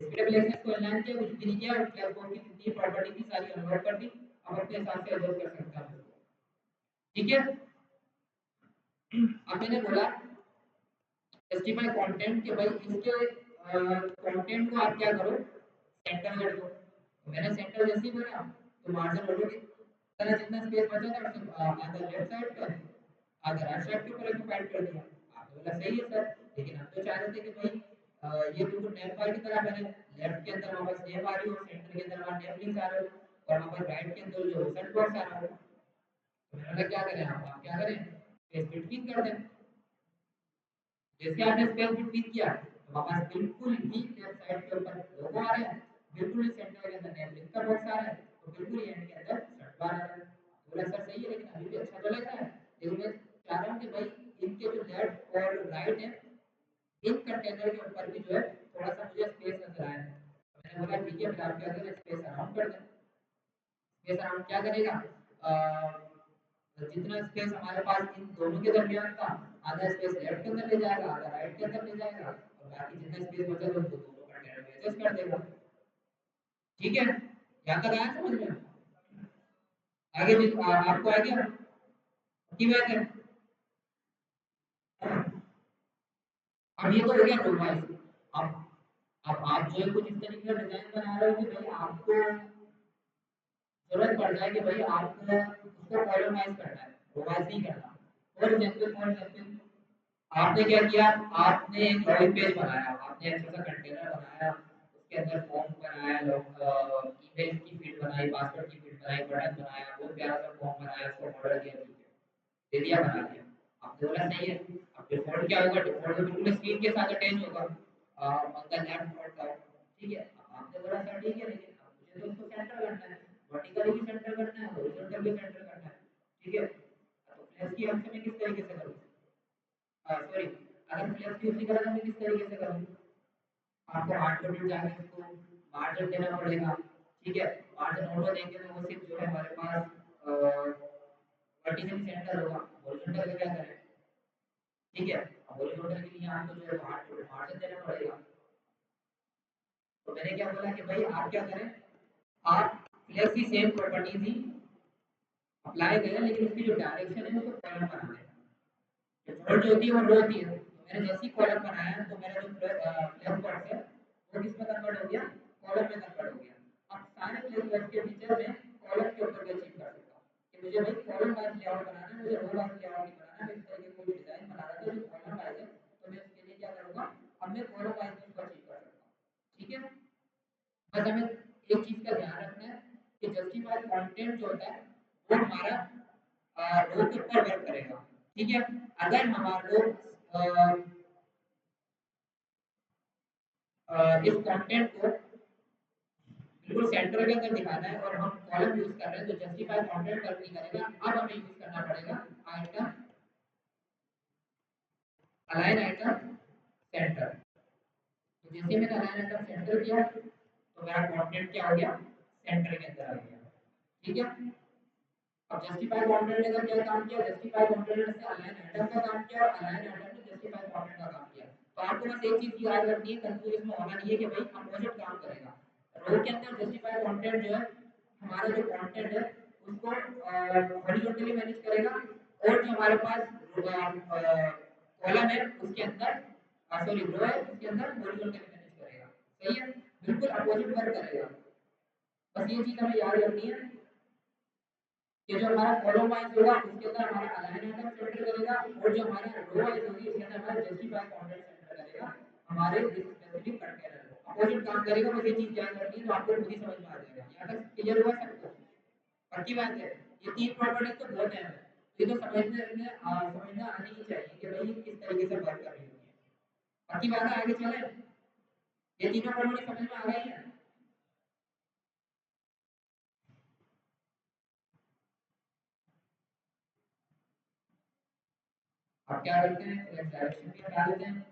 डिस्प्ले फ्लैग ने इसको एलान किया, कुछ भी नहीं किया, फ्लैग बॉक्स की जितनी प्रॉपर्टी थी सारी अनलॉक कर दी, अब अपने हिसाब से एडजस्ट कर सकता है। ठीक है, अब मैंने बोला जस्टिफाई कंटेंट के भाई इसके कंटेंट को आप क्या करो, सेंटर कर दो। तो मैंने सेंटर जैसे ही बोला तो मार्जिन ऑटोमेटिक तरह जितना स्पेस बचा था उसने आधा लेफ्ट साइड पर आधा राइट साइड के ऊपर ऑक्यूपाइड कर दिया। आपने बोला सही है सर, लेकिन हम तो चाह रहे थे कि भाई ये बिल्कुल नेम फाइल की तरह बने, लेफ्ट के अंदर हमारे पास नेम आ रही हो, सेंटर के अंदर हमारा नेम लिंक आ रहा हो, और हमारे पास राइट के अंदर जो सर्च बॉक्स आ रहा हो। तो मैंने बोला क्या करें, आप क्या करें, स्पेस फिट कर दें। जैसे आपने स्पेस फिट किया तो हमारे पास बिल्कुल ही लेफ्ट साइड के ऊपर लोगो आ रहे हैं, बिल्कुल ही सेंटर के अंदर नेम लिंक का बॉक्स आ रहा है, तो बिल्कुल ही एंड के अंदर सर्च बार आ रहा है। बोला सर सही है लेकिन अभी भी अच्छा तो लग रहा है, लेकिन मैं चाह रहा हूँ कि भाई इनके जो लेफ्ट और राइट है इन कंटेनर के ऊपर भी जो है थोड़ा सा मुझे स्पेस नजर आया है। तो मैंने बोला ठीक है फिर आप क्या करें, स्पेस अराउंड कर दें। स्पेस अराउंड क्या करेगा, जितना स्पेस हमारे पास इन दोनों के दरमियान था, आधा स्पेस लेफ्ट के अंदर ले जाएगा, आधा राइट के अंदर ले जाएगा, और बाकी जितना स्पेस बचा है उसको दोनों कंटेनर में एडजस्ट कर देगा। ठीक है, यहाँ तक आया समझ में? आगे भी आपको आ गया की बात है? अब ये तो हो गया प्रोफाइल। अब आप जो है कुछ इस तरीके का डिजाइन बना रहे हो कि भाई आपको जरूरत पड़ जाए कि भाई आपको उसको कॉलमाइज करना है, रोमाइज नहीं करना। फॉर एग्जांपल आपने क्या किया, आपने एक लॉगिन पेज बनाया, आपने अच्छा सा कंटेनर बनाया, उसके अंदर फॉर्म बनाया, ईमेल की फील्ड बनाई, पासवर्ड की फील्ड बनाई, बटन बनाया, बहुत प्यारा सा फॉर्म बनाया, उसको मॉडल दिया, ठीक है, दे दिया बना दिया। आपने बोला सही है। अब डिफॉल्ट क्या होगा, डिफॉल्ट तो बिल्कुल स्क्रीन के साथ अटैच होगा ऑन द लेफ्ट और टॉप। ठीक है, अब आपने बोला सर ठीक है, लेकिन अब मुझे तो इसको सेंटर करना है, वर्टिकली भी सेंटर करना है, हॉरिजॉन्टल भी सेंटर करना है। ठीक है, तो फ्लेक्स की हेल्प से मैं किस तरीके से करूँ, सॉरी, अगर फ्लेक्स की उसी तरह मैं किस तरीके से करूँ, आपको हार्ड कोडेड जाके इसको मार्जिन देना पड़ेगा। ठीक है, मार्जिन ऑटो देंगे तो वो सिर्फ जो है हमारे पास वर्टिकली सेंटर होगा, हॉरिजॉन्टल का क्या करें। ठीक है, अब हॉरिजॉन्टल के लिए आपको जो है हार्ड कोडेड मार्जिन देना पड़ेगा। तो मैंने क्या बोला कि भाई आप क्या करें, आप फ्लेक्स की सेम प्रॉपर्टीज ही अप्लाई करें, लेकिन उसकी जो डायरेक्शन है उसको कॉलम बना दें। डिफॉल्ट जो होती है वो रो होती है, तो मैंने जैसे ही कॉलम बनाया तो मेरा जो फ्लेक्स बॉक्स है वो किस में कन्वर्ट हो गया, कॉलम में कन्वर्ट हो गया। अब सारे फ्लेक्स बॉक्स के फीचर मैं कॉलम के ऊपर भी अचीव कर सकता हूँ कि मुझे भाई कॉलम वाइज लेआउट बनाना है, मुझे रो वाइज लेआउट नहीं बनाना। मैं इस तरह की कोई डिजाइन बना रहा था जो कॉलम वाइज है, तो मैं उसके लिए क्या करूंगा, अब मैं कॉलम वाइज में उसको अचीव कर सकता हूँ। ठीक है, बस हमें एक चीज का ध्यान रखना है कि जस्टिफाइड कंटेंट जो होता है वो हमारा रो के ऊपर वर्क करेगा। ठीक है, अगर हमारे लोग इस कंटेंट को बिल्कुल सेंटर के अंदर दिखाना है और हम कॉलम यूज कर रहे हैं, तो जस्टिफाई कंटेंट वर्क नहीं करेगा। अब हमें यूज करना पड़ेगा आइटम अलाइन आइटम सेंटर। तो जैसे मैंने अलाइन आइटम सेंटर किया तो मेरा कंटेंट क्या हो गया, सेंटर के अंदर आ गया। ठीक है, अब जस्टिफाई कंटेंट ने क्या काम किया, जस्टिफाई कंटेंट से अलाइन आइटम का काम किया और अलाइन आइटम ने जस्टिफाई कंटेंट का काम किया। तो आपको बस एक चीज याद रखनी है, कंफ्यूज इसमें होना नहीं है कि भाई अपोजिट काम करेगा। रो के अंदर जस्टिफाई कंटेंट जो है हमारा जो कंटेंट है उसको हॉरिजॉन्टली मैनेज करेगा, और जो हमारे पास कॉलम है उसके अंदर, सॉरी रो है उसके अंदर हॉरिजॉन्टली मैनेज करेगा। सही है, बिल्कुल अपोजिट वर्क करेगा। बस ये चीज हमें याद रखनी है कि जो हमारा कॉलम वाइज होगा उसके अंदर हमारा अलाइन आइटम सेंटर करेगा, और जो हमारा रो वाइज होगी उसके अंदर हमारा जस्टिफाई कंटेंट सेंटर करेगा हमारे स्पेसिफिक कंटेनर को। अपोजिट काम करेगा, मुझे चीज याद रखनी है तो आपको खुद ही समझ में आ जाएगा। यहां तक क्लियर हुआ सबको, पक्की बात है। ये तीन प्रॉपर्टीज तो बहुत है, ये तो समझना आनी ही चाहिए कि भाई ये किस तरीके से वर्क कर रही होती है। पक्की बात है, आगे चले, ये तीनों प्रॉपर्टी समझ में आ गई है। अब क्या करते हैं, सिलेक्ट डायरेक्शन भी हटा देते हैं।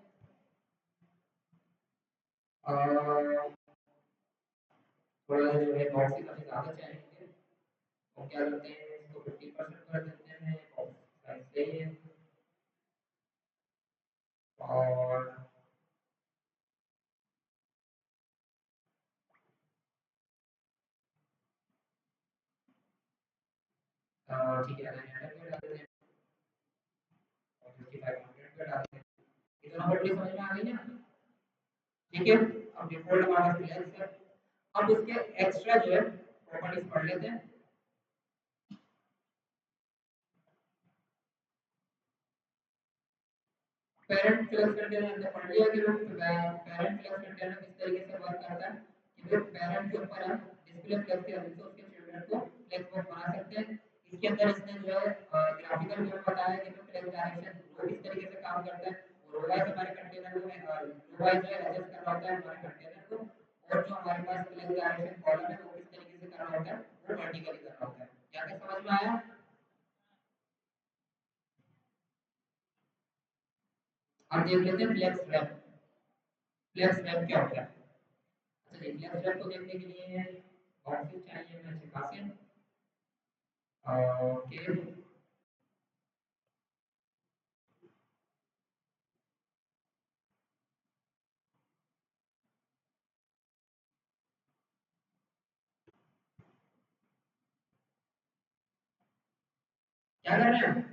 थोड़ा जो है बॉक्सेस हमें ज़्यादा चाहिए, तो क्या करते हैं इसको 50% कर देते हैं, बॉक्स साइज सही है। और ठीक है, अलाइन आइटम पे डाल देते हैं और 5500 पे डाल देते हैं। ये दोनों प्रॉपर्टी समझ में आ गई ना। ठीक है, अब डिफॉल्ट हमारा फ्लेक्स है। अब इसके एक्स्ट्रा जो है प्रॉपर्टीज पढ़ लेते हैं। पेरेंट फ्लेक्स कंटेनर हमने पढ़ लिया कि लोग पेरेंट फ्लेक्स कंटेनर किस तरीके से वर्क करता है, कि जो पेरेंट के ऊपर हम डिस्प्ले फ्लेक्स के हेल्प से उसके चिल्ड्रन को फ्लेक्स बॉक्स बना सकते हैं। इसके अंदर इसने जो है ग्राफिकल वे में बताया कि जो फ्लेक्स डायरेक्शन वो किस तरीके से काम करता है, रो वाइज हमारे कंटेनर को रो वाइज जो है एडजस्ट कर रहा होता है हमारे कंटेनर को, और जो हमारे पास फ्लेक्स डायरेक्शन कॉलम है वो किस तरीके से कर रहा होता है, वो वर्टिकली कर रहा होता है। क्या क्या समझ में आया। अब देख लेते हैं फ्लेक्स रैप। फ्लेक्स रैप क्या होता है। अच्छा, फ्लेक्स रैप को देखने के लिए बॉक्सेस चाहिए हमें अच्छे खासे। ओके, क्या कर रहे हैं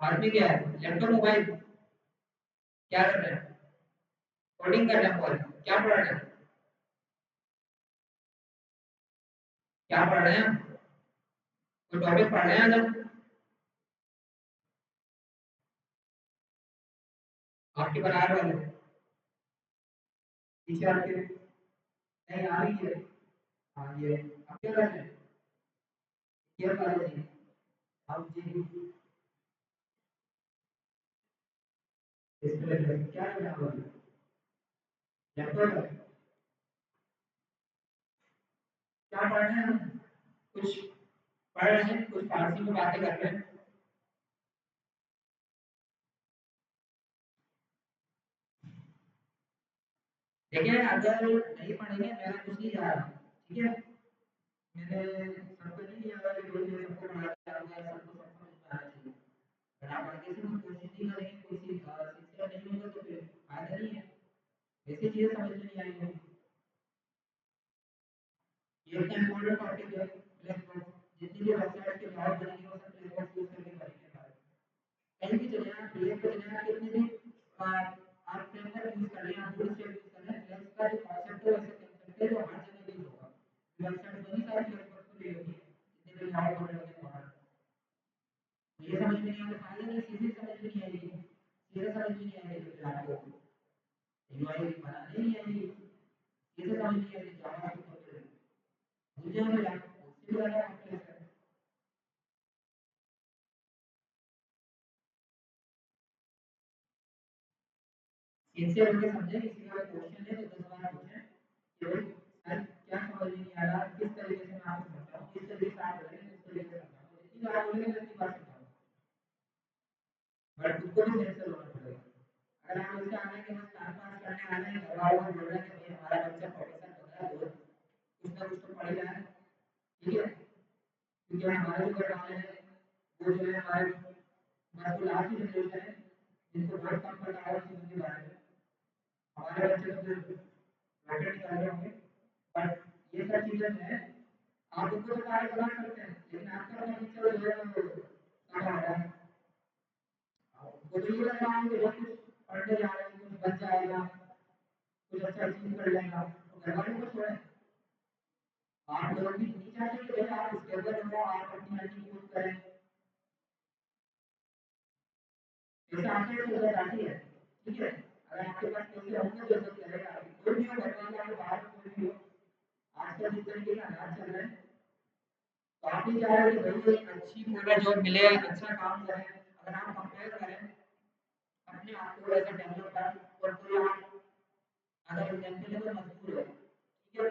हाथ में, क्या है लैपटॉप मोबाइल, क्या कर रहे हैं, कोडिंग कर रहे हैं, मोबाइल क्या पढ़ रहे हैं, क्या पढ़ रहे हैं, कोई टॉपिक पढ़ रहे हैं अलग, आपके बनाए वाले पीछे आपके नहीं आ रही है। हाँ ये आप क्या कर रहे हैं, ये वाले नहीं आप जी डिस्प्ले क्या करना होगा लैपटॉप क्या पढ़ रहे हैं कुछ पढ़ रहे हैं कुछ फारसी में बातें कर रहे हैं देखिए अगर नहीं पढ़ेंगे मेरा कुछ नहीं जा रहा ठीक है मैंने सबको नहीं किया कि रोज मैं सबको पढ़ाता जाऊंगा सबको सब समझ में आना चाहिए अगर आप आगे से कोई कोशिश नहीं करेंगे कोई सिंसियर नहीं होगा तो फिर फायदा नहीं है ऐसी चीजें समझ में नहीं आएंगी ये इतना इम्पोर्टेंट टॉपिक है ब्लैक बॉक्स जितनी भी वेबसाइट के ब्राउज बनेंगे वो सब ब्लैक बॉक्स यूज करके बनेंगे कहीं भी चले आप रिएक्ट पे चले आप कितने भी आप फ्रेमवर्क यूज कर रहे हैं आप बूटस्ट्रैप यूज कर रहे हैं फ्लेक्स का जो कॉन्सेप्ट है वैसे कॉन्सेप्ट है जो हर जगह यूज होगा वेबसाइट बनी सारी फ्लेक्स को ले होगी जितने भी लाइव बन रहे होते हैं वहां ये समझ में नहीं आता फायदा नहीं सीधे समझ में नहीं आएगी सीधे समझ में नहीं आएगी तो फिर आपको यूआई बनाने नहीं आएगी सीधे समझ नहीं आएगी जावास्क्रिप्ट को फिर मुझे मिला उससे ज्यादा कॉम्प्लेक्स है इनसे होके समझे किसी का क्वेश्चन है तो 10 बार पूछें कि भाई सर क्या समझ में नहीं आ रहा किस तरीके से मैं आपको समझाऊं किस तरीके से आप बोलेंगे उस तरीके से समझाऊं जितनी बार बोलेंगे उतनी बार समझाऊं बट खुद को भी सेंसर होना पड़ेगा अगर आप उससे आने के बस टाइम पास करने आ रहे हैं घर वालों को बोल रहे हैं कि भाई हमारा बच्चा प्रोफेसर बन रहा है रोज कुछ ना कुछ तो पढ़ ही रहा है ठीक है क्योंकि हमारे जो घर वाले हैं वो जो है हमारे बस वो लास्ट की जनरेशन है जिनको बहुत कम पता है चीज़ों के बारे में हमारे बच्चे तो फिर रॉकेट निकाल रहे होंगे बट ये सब चीजें जो है आप उनको तो कार्य बना सकते हैं लेकिन आपका अपना टीचर जो है वो कहाँ आ रहा है वो तो ये लग रहा है कि बहुत कुछ पढ़ने जा रहे हैं कुछ बच जाएगा कुछ अच्छा अचीव कर लेगा तो घर वालों को छोड़ें आप लोग भी नहीं चाहते कि भाई आप स्टेबल हो आप अपनी अर्निंग यूज करें पैसा आते हैं तो इज्जत आती है ठीक है अगर आपके पास पैसे होंगे तो इज्जत करेगा कोई भी हो घर वाले आपके बाहर कोई भी हो आजकल जिस तरीके का हालात चल रहे हैं तो आप ही चाह रहे हैं कि भाई एक अच्छी पूरा जॉब मिले अच्छा काम करें अगर आप कंपेयर करें अपने आप को एज अ डेवलपर और कोई आप अगर एग्जाम्पल है कोई मजदूर है ठीक है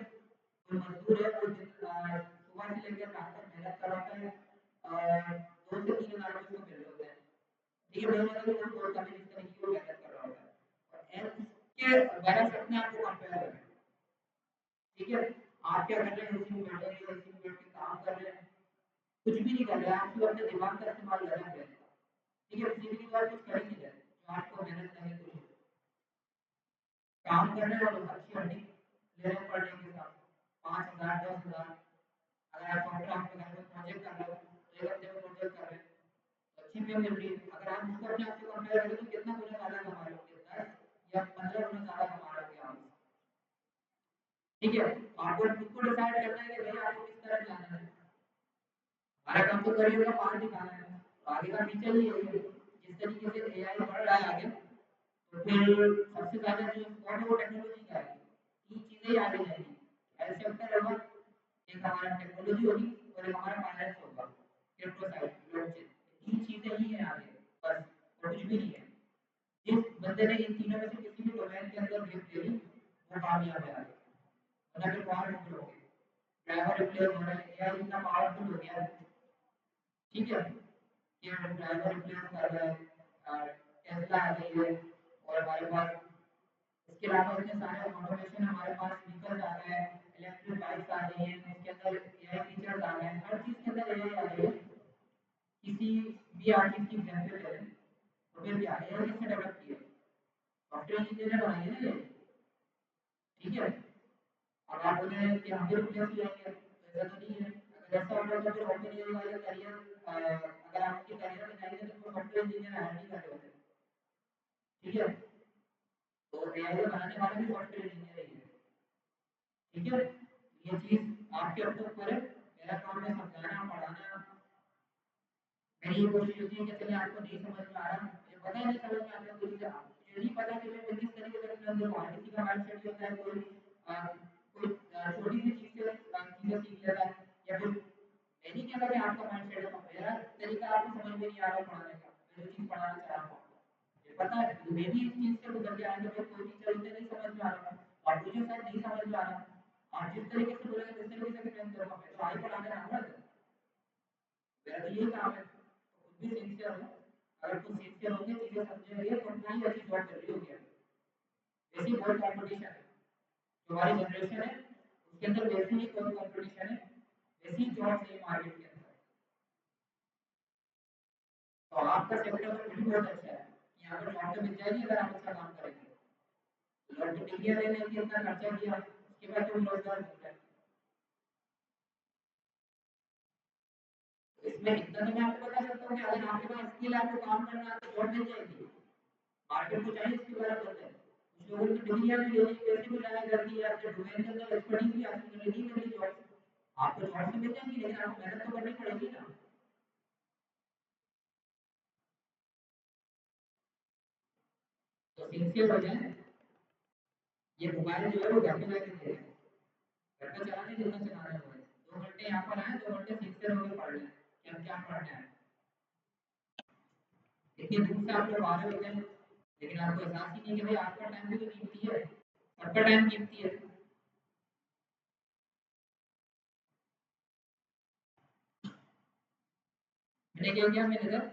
कोई मजदूर है वो सुबह से लेकर रात तक मेहनत कर रहा है 2 से 3 हज़ार रुपये उसको मिल रहे होते हैं ठीक है महीने में वो बहुत कम इस तरीके की मेहनत कर रहा होता है और इसके बरस अपने आप को कंपेयर करें ठीक है आप क्या कर रहे हैं एसी में बैठे हैं एसी में बैठ के काम कर रहे हैं कुछ भी नहीं कर रहे हैं आप सिर्फ अपने दिमाग का इस्तेमाल कर रहे हैं ठीक है फिजिकली और कुछ कर ही नहीं रहे जो आपको मेहनत करने की कोशिश काम कर रहे हैं और अच्छी अर्निंग ले रहे हैं पर डे के हिसाब से 5,000 10,000 अगर आप सॉफ्टवेयर आपके घर में प्रोजेक्ट कर रहे हो तो 1 हफ्ते में प्रोजेक्ट कर रहे हैं तो अच्छी पे मिल रही है अगर आप उसको अपने आप से कंपेयर करें तो कितना गुना ज़्यादा कमा रहे होंगे 10 या 15 गुना ज़्यादा कमा रहे होंगे आप ठीक है आपको खुद को डिसाइड करना है कि भाई आपको किस तरह जाना है हमारा काम तो करियर का पार्ट दिखाना है तो आगे का फीचर ही यही है जिस तरीके से एआई बढ़ रहा है आगे तो फिर सबसे ज़्यादा जो स्कोप है वो टेक्नोलॉजी का है 3 चीज़ें ही आगे जाएंगी हेल्थ सेक्टर होगा एक हमारा टेक्नोलॉजी होगी और एक हमारा फाइनेंस होगा क्रिप्टो साइड ब्लॉकचेन 3 चीज़ें ही हैं आगे बस और कुछ भी नहीं है जिस बंदे ने इन तीनों में से किसी भी डोमेन के अंदर ग्रिप ले ली वो कामयाब है आगे वरना फिर बाहर निकल लोगे ड्राइवर रिप्लेस हो रहा है एआई इतना पावरफुल हो गया है ठीक है ये ड्राइवर रिप्लेस कर रहा है टेस्ला आ गई है और हमारे पास इसके अलावा इतने सारे ऑटोमेशन हमारे पास व्हीकल्स आ गए हैं इलेक्ट्रिक बाइक्स आ गई हैं उसके अंदर एआई फीचर्स आ गए हैं हर चीज़ के अंदर एआई आ गई है किसी भी आप चीज़ की एग्जाम्पल ले लें तो फिर क्या एआई किसने डेवलप किया सॉफ्टवेयर इंजीनियर ने बनाई है ना ये ठीक है अब आप बोले कि हम भी रिप्लेस हो जाएंगे तो ऐसा तो नहीं है अगर ऐसा होता तो फिर ओपन एआई वाले करियर अगर आप उनके करियर में जाएंगे तो वो सॉफ्टवेयर इंजीनियर हायर नहीं कर रहे होते ठीक है तो एआई को बनाने वाला भी सॉफ्टवेयर इंजीनियर ही है ठीक है ये चीज़ आपके अपने ऊपर है मेरा काम है समझाना पढ़ाना मेरी ये कोशिश होती है कि चलिए आपको नहीं समझ में आ रहा मुझे पता ही नहीं समझ में आता कोई चीज़ मुझे नहीं पता कि मैं किस तरीके से अपने अंदर हर किसी का माइंडसेट होता है कोई छोटी सी चीज़ से चीज़ें सीख लेता है या फिर यही क्या है कि आपका माइंडसेट है, मेरा तरीका आपको समझ में नहीं आ रहा पढ़ाने का, मैं जो चीज पढ़ाना चाह रहा हूँ ये पता है, मैं भी इस चीज से गुजर के आया, तो कोई टीचर उसे नहीं समझ में आ रहा और मुझे शायद नहीं समझ में आ रहा, आप जिस तरीके से बोलेंगे उस तरीके से एक्सप्लेन करूंगा, मैं तो आगे पढ़ाने आऊंगा, मेरा तो यही काम है, तो खुद भी सिंसियर हो, अगर तुम सिंसियर होगे चीजें समझेंगे तो तुम्हारी अच्छी जॉब कर रही होगी। वैसे ही बहुत कंपटीशन है, जो हमारी जनरेशन है उसके अंदर वैसे ही बहुत कंपटीशन है, वैसी ही जॉब चाहिए मार्केट के अंदर। तो आपका सेक्टर तो भी बहुत अच्छा है, यहाँ पर जॉब तो मिल जाएगी अगर आप अच्छा काम करेंगे, लोग तो डिग्रियां ले लेके इतना खर्चा किया उसके बाद तुम रोजगार मिल जाए। इसमें इतना तो मैं आपको बता सकता हूँ कि अगर आपके पास स्किल है, आपको काम करना है तो जॉब मिल जाएगी, मार्केट को चाहिए इसके बारे में है। कुछ लोगों ने डिग्रियां भी ले ली, पैसे भी लगाए कर दिए, अपने डोमेन के अंदर एक्सपर्टीज भी हासिल कर ली, नहीं मिली जॉब, आपको जॉब तो मिल जाएगी लेकिन आपको मेहनत तो करनी पड़ेगी ना। तो सिंसियर हो जाए, ये मोबाइल जो है वो घर पे जाके दे दें, घर पे चलाने जितना चलाना है, 2 घंटे यहाँ पर आए, 2 घंटे सिंसियर होकर पढ़ लें कि हम क्या पढ़ना है। इतनी दूर से आप लोग आ रहे होते हैं लेकिन आपको एहसास ही नहीं कि भाई आपका टाइम भी तो कीमती है, सबका टाइम कीमती है। मैंने क्या किया, मैंने इधर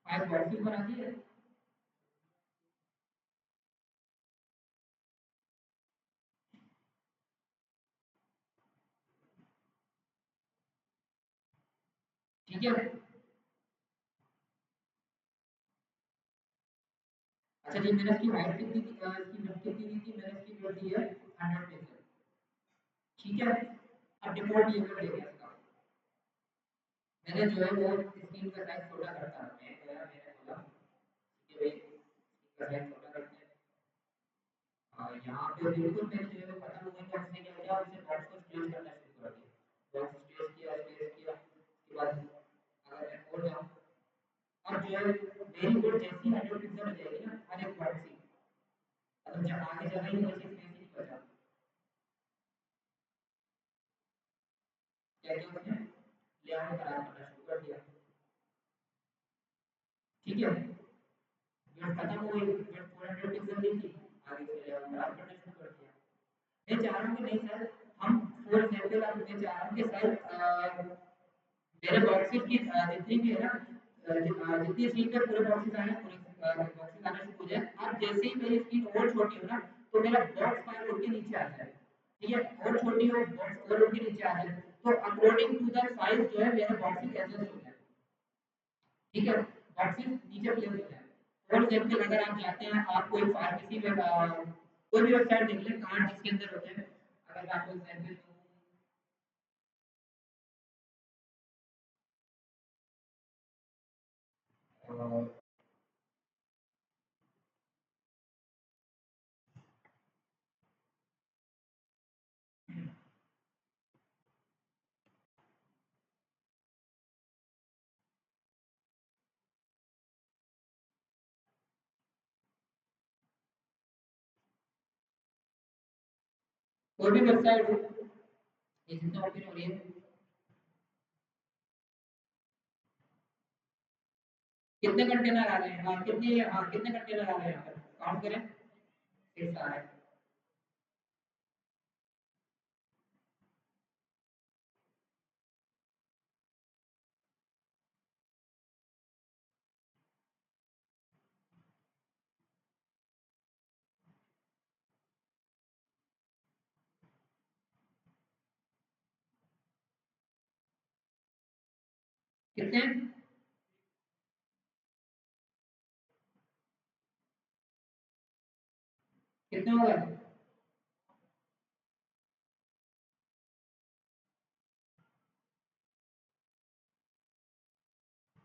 5 बॉक्सेस बना दिए, ठीक है। अच्छा जी, मैंने इसकी हाइट कितनी थी, इसकी विड्थ कितनी दी थी, मैंने इसकी विड्थ दी है 100 पिक्सल, ठीक है। अब डिफॉल्ट यूजर देगा इसका, मैंने जो है वो स्क्रीन का साइज छोटा करता हूं, मैं गया मैंने बोला कि भाई स्क्रीन का साइज छोटा करते हैं, यहाँ पे बिल्कुल मैंने जो है वो खत्म होने का उसने क्या किया, उसने बॉक्स को स्ट्रेच करना शुरू कर दिया, बॉक्स स्ट्रेच किया उसके बाद अगर मैं और जाऊँ, अब जो है मेरी विड्थ जैसी 100 पिक्सल हो जाएगी ना हर एक बॉक्स की, मतलब जब आगे जगह ही बची स्पेस ही नहीं बचा, क्या किया उसने लेआउट खराब करना शुरू कर दिया, ठीक है। विड्थ खत्म हो गई, विड्थ 400 पिक्सल दी थी, आगे से लेआउट खराब करना शुरू कर दिया। मैं चाह रहा हूँ कि नहीं सर, हम फॉर एग्जांपल अब मैं चाह रहा हूँ कि सर मेरे बॉक्सेस की जितनी भी है ना, जितनी स्क्रीन पे पूरे बॉक्सेस आए हैं, पूरे बॉक्सेस आना शुरू हो जाए, अब जैसे ही मेरी स्क्रीन और छोटी हो ना तो मेरा बॉक्स फाइल उठ के नीचे आ जाए, ठीक है, और छोटी हो बॉक्स और उठ के नीचे आ जाए, तो अकॉर्डिंग टू द साइज जो है मेरा बॉक्सेस एडजस्ट हो जाए, ठीक है, बॉक्सेस नीचे प्लेस हो जाए। फॉर एग्जांपल अगर आप चाहते हैं आप कोई फार्मेसी में कोई भी वेबसाइट देख लें कार्ड जिसके अंदर होते हैं, अगर मैं आपको एग्जांपल दूं, कोई भी वेबसाइट हो, ये जितना ओपन हो रही है, कितने कंटेनर आ रहे हैं, हाँ कितने, हाँ कितने कंटेनर आ रहे हैं यहाँ पर काउंट करें, 6 आ रहे हैं, कितने, कितने हो गए,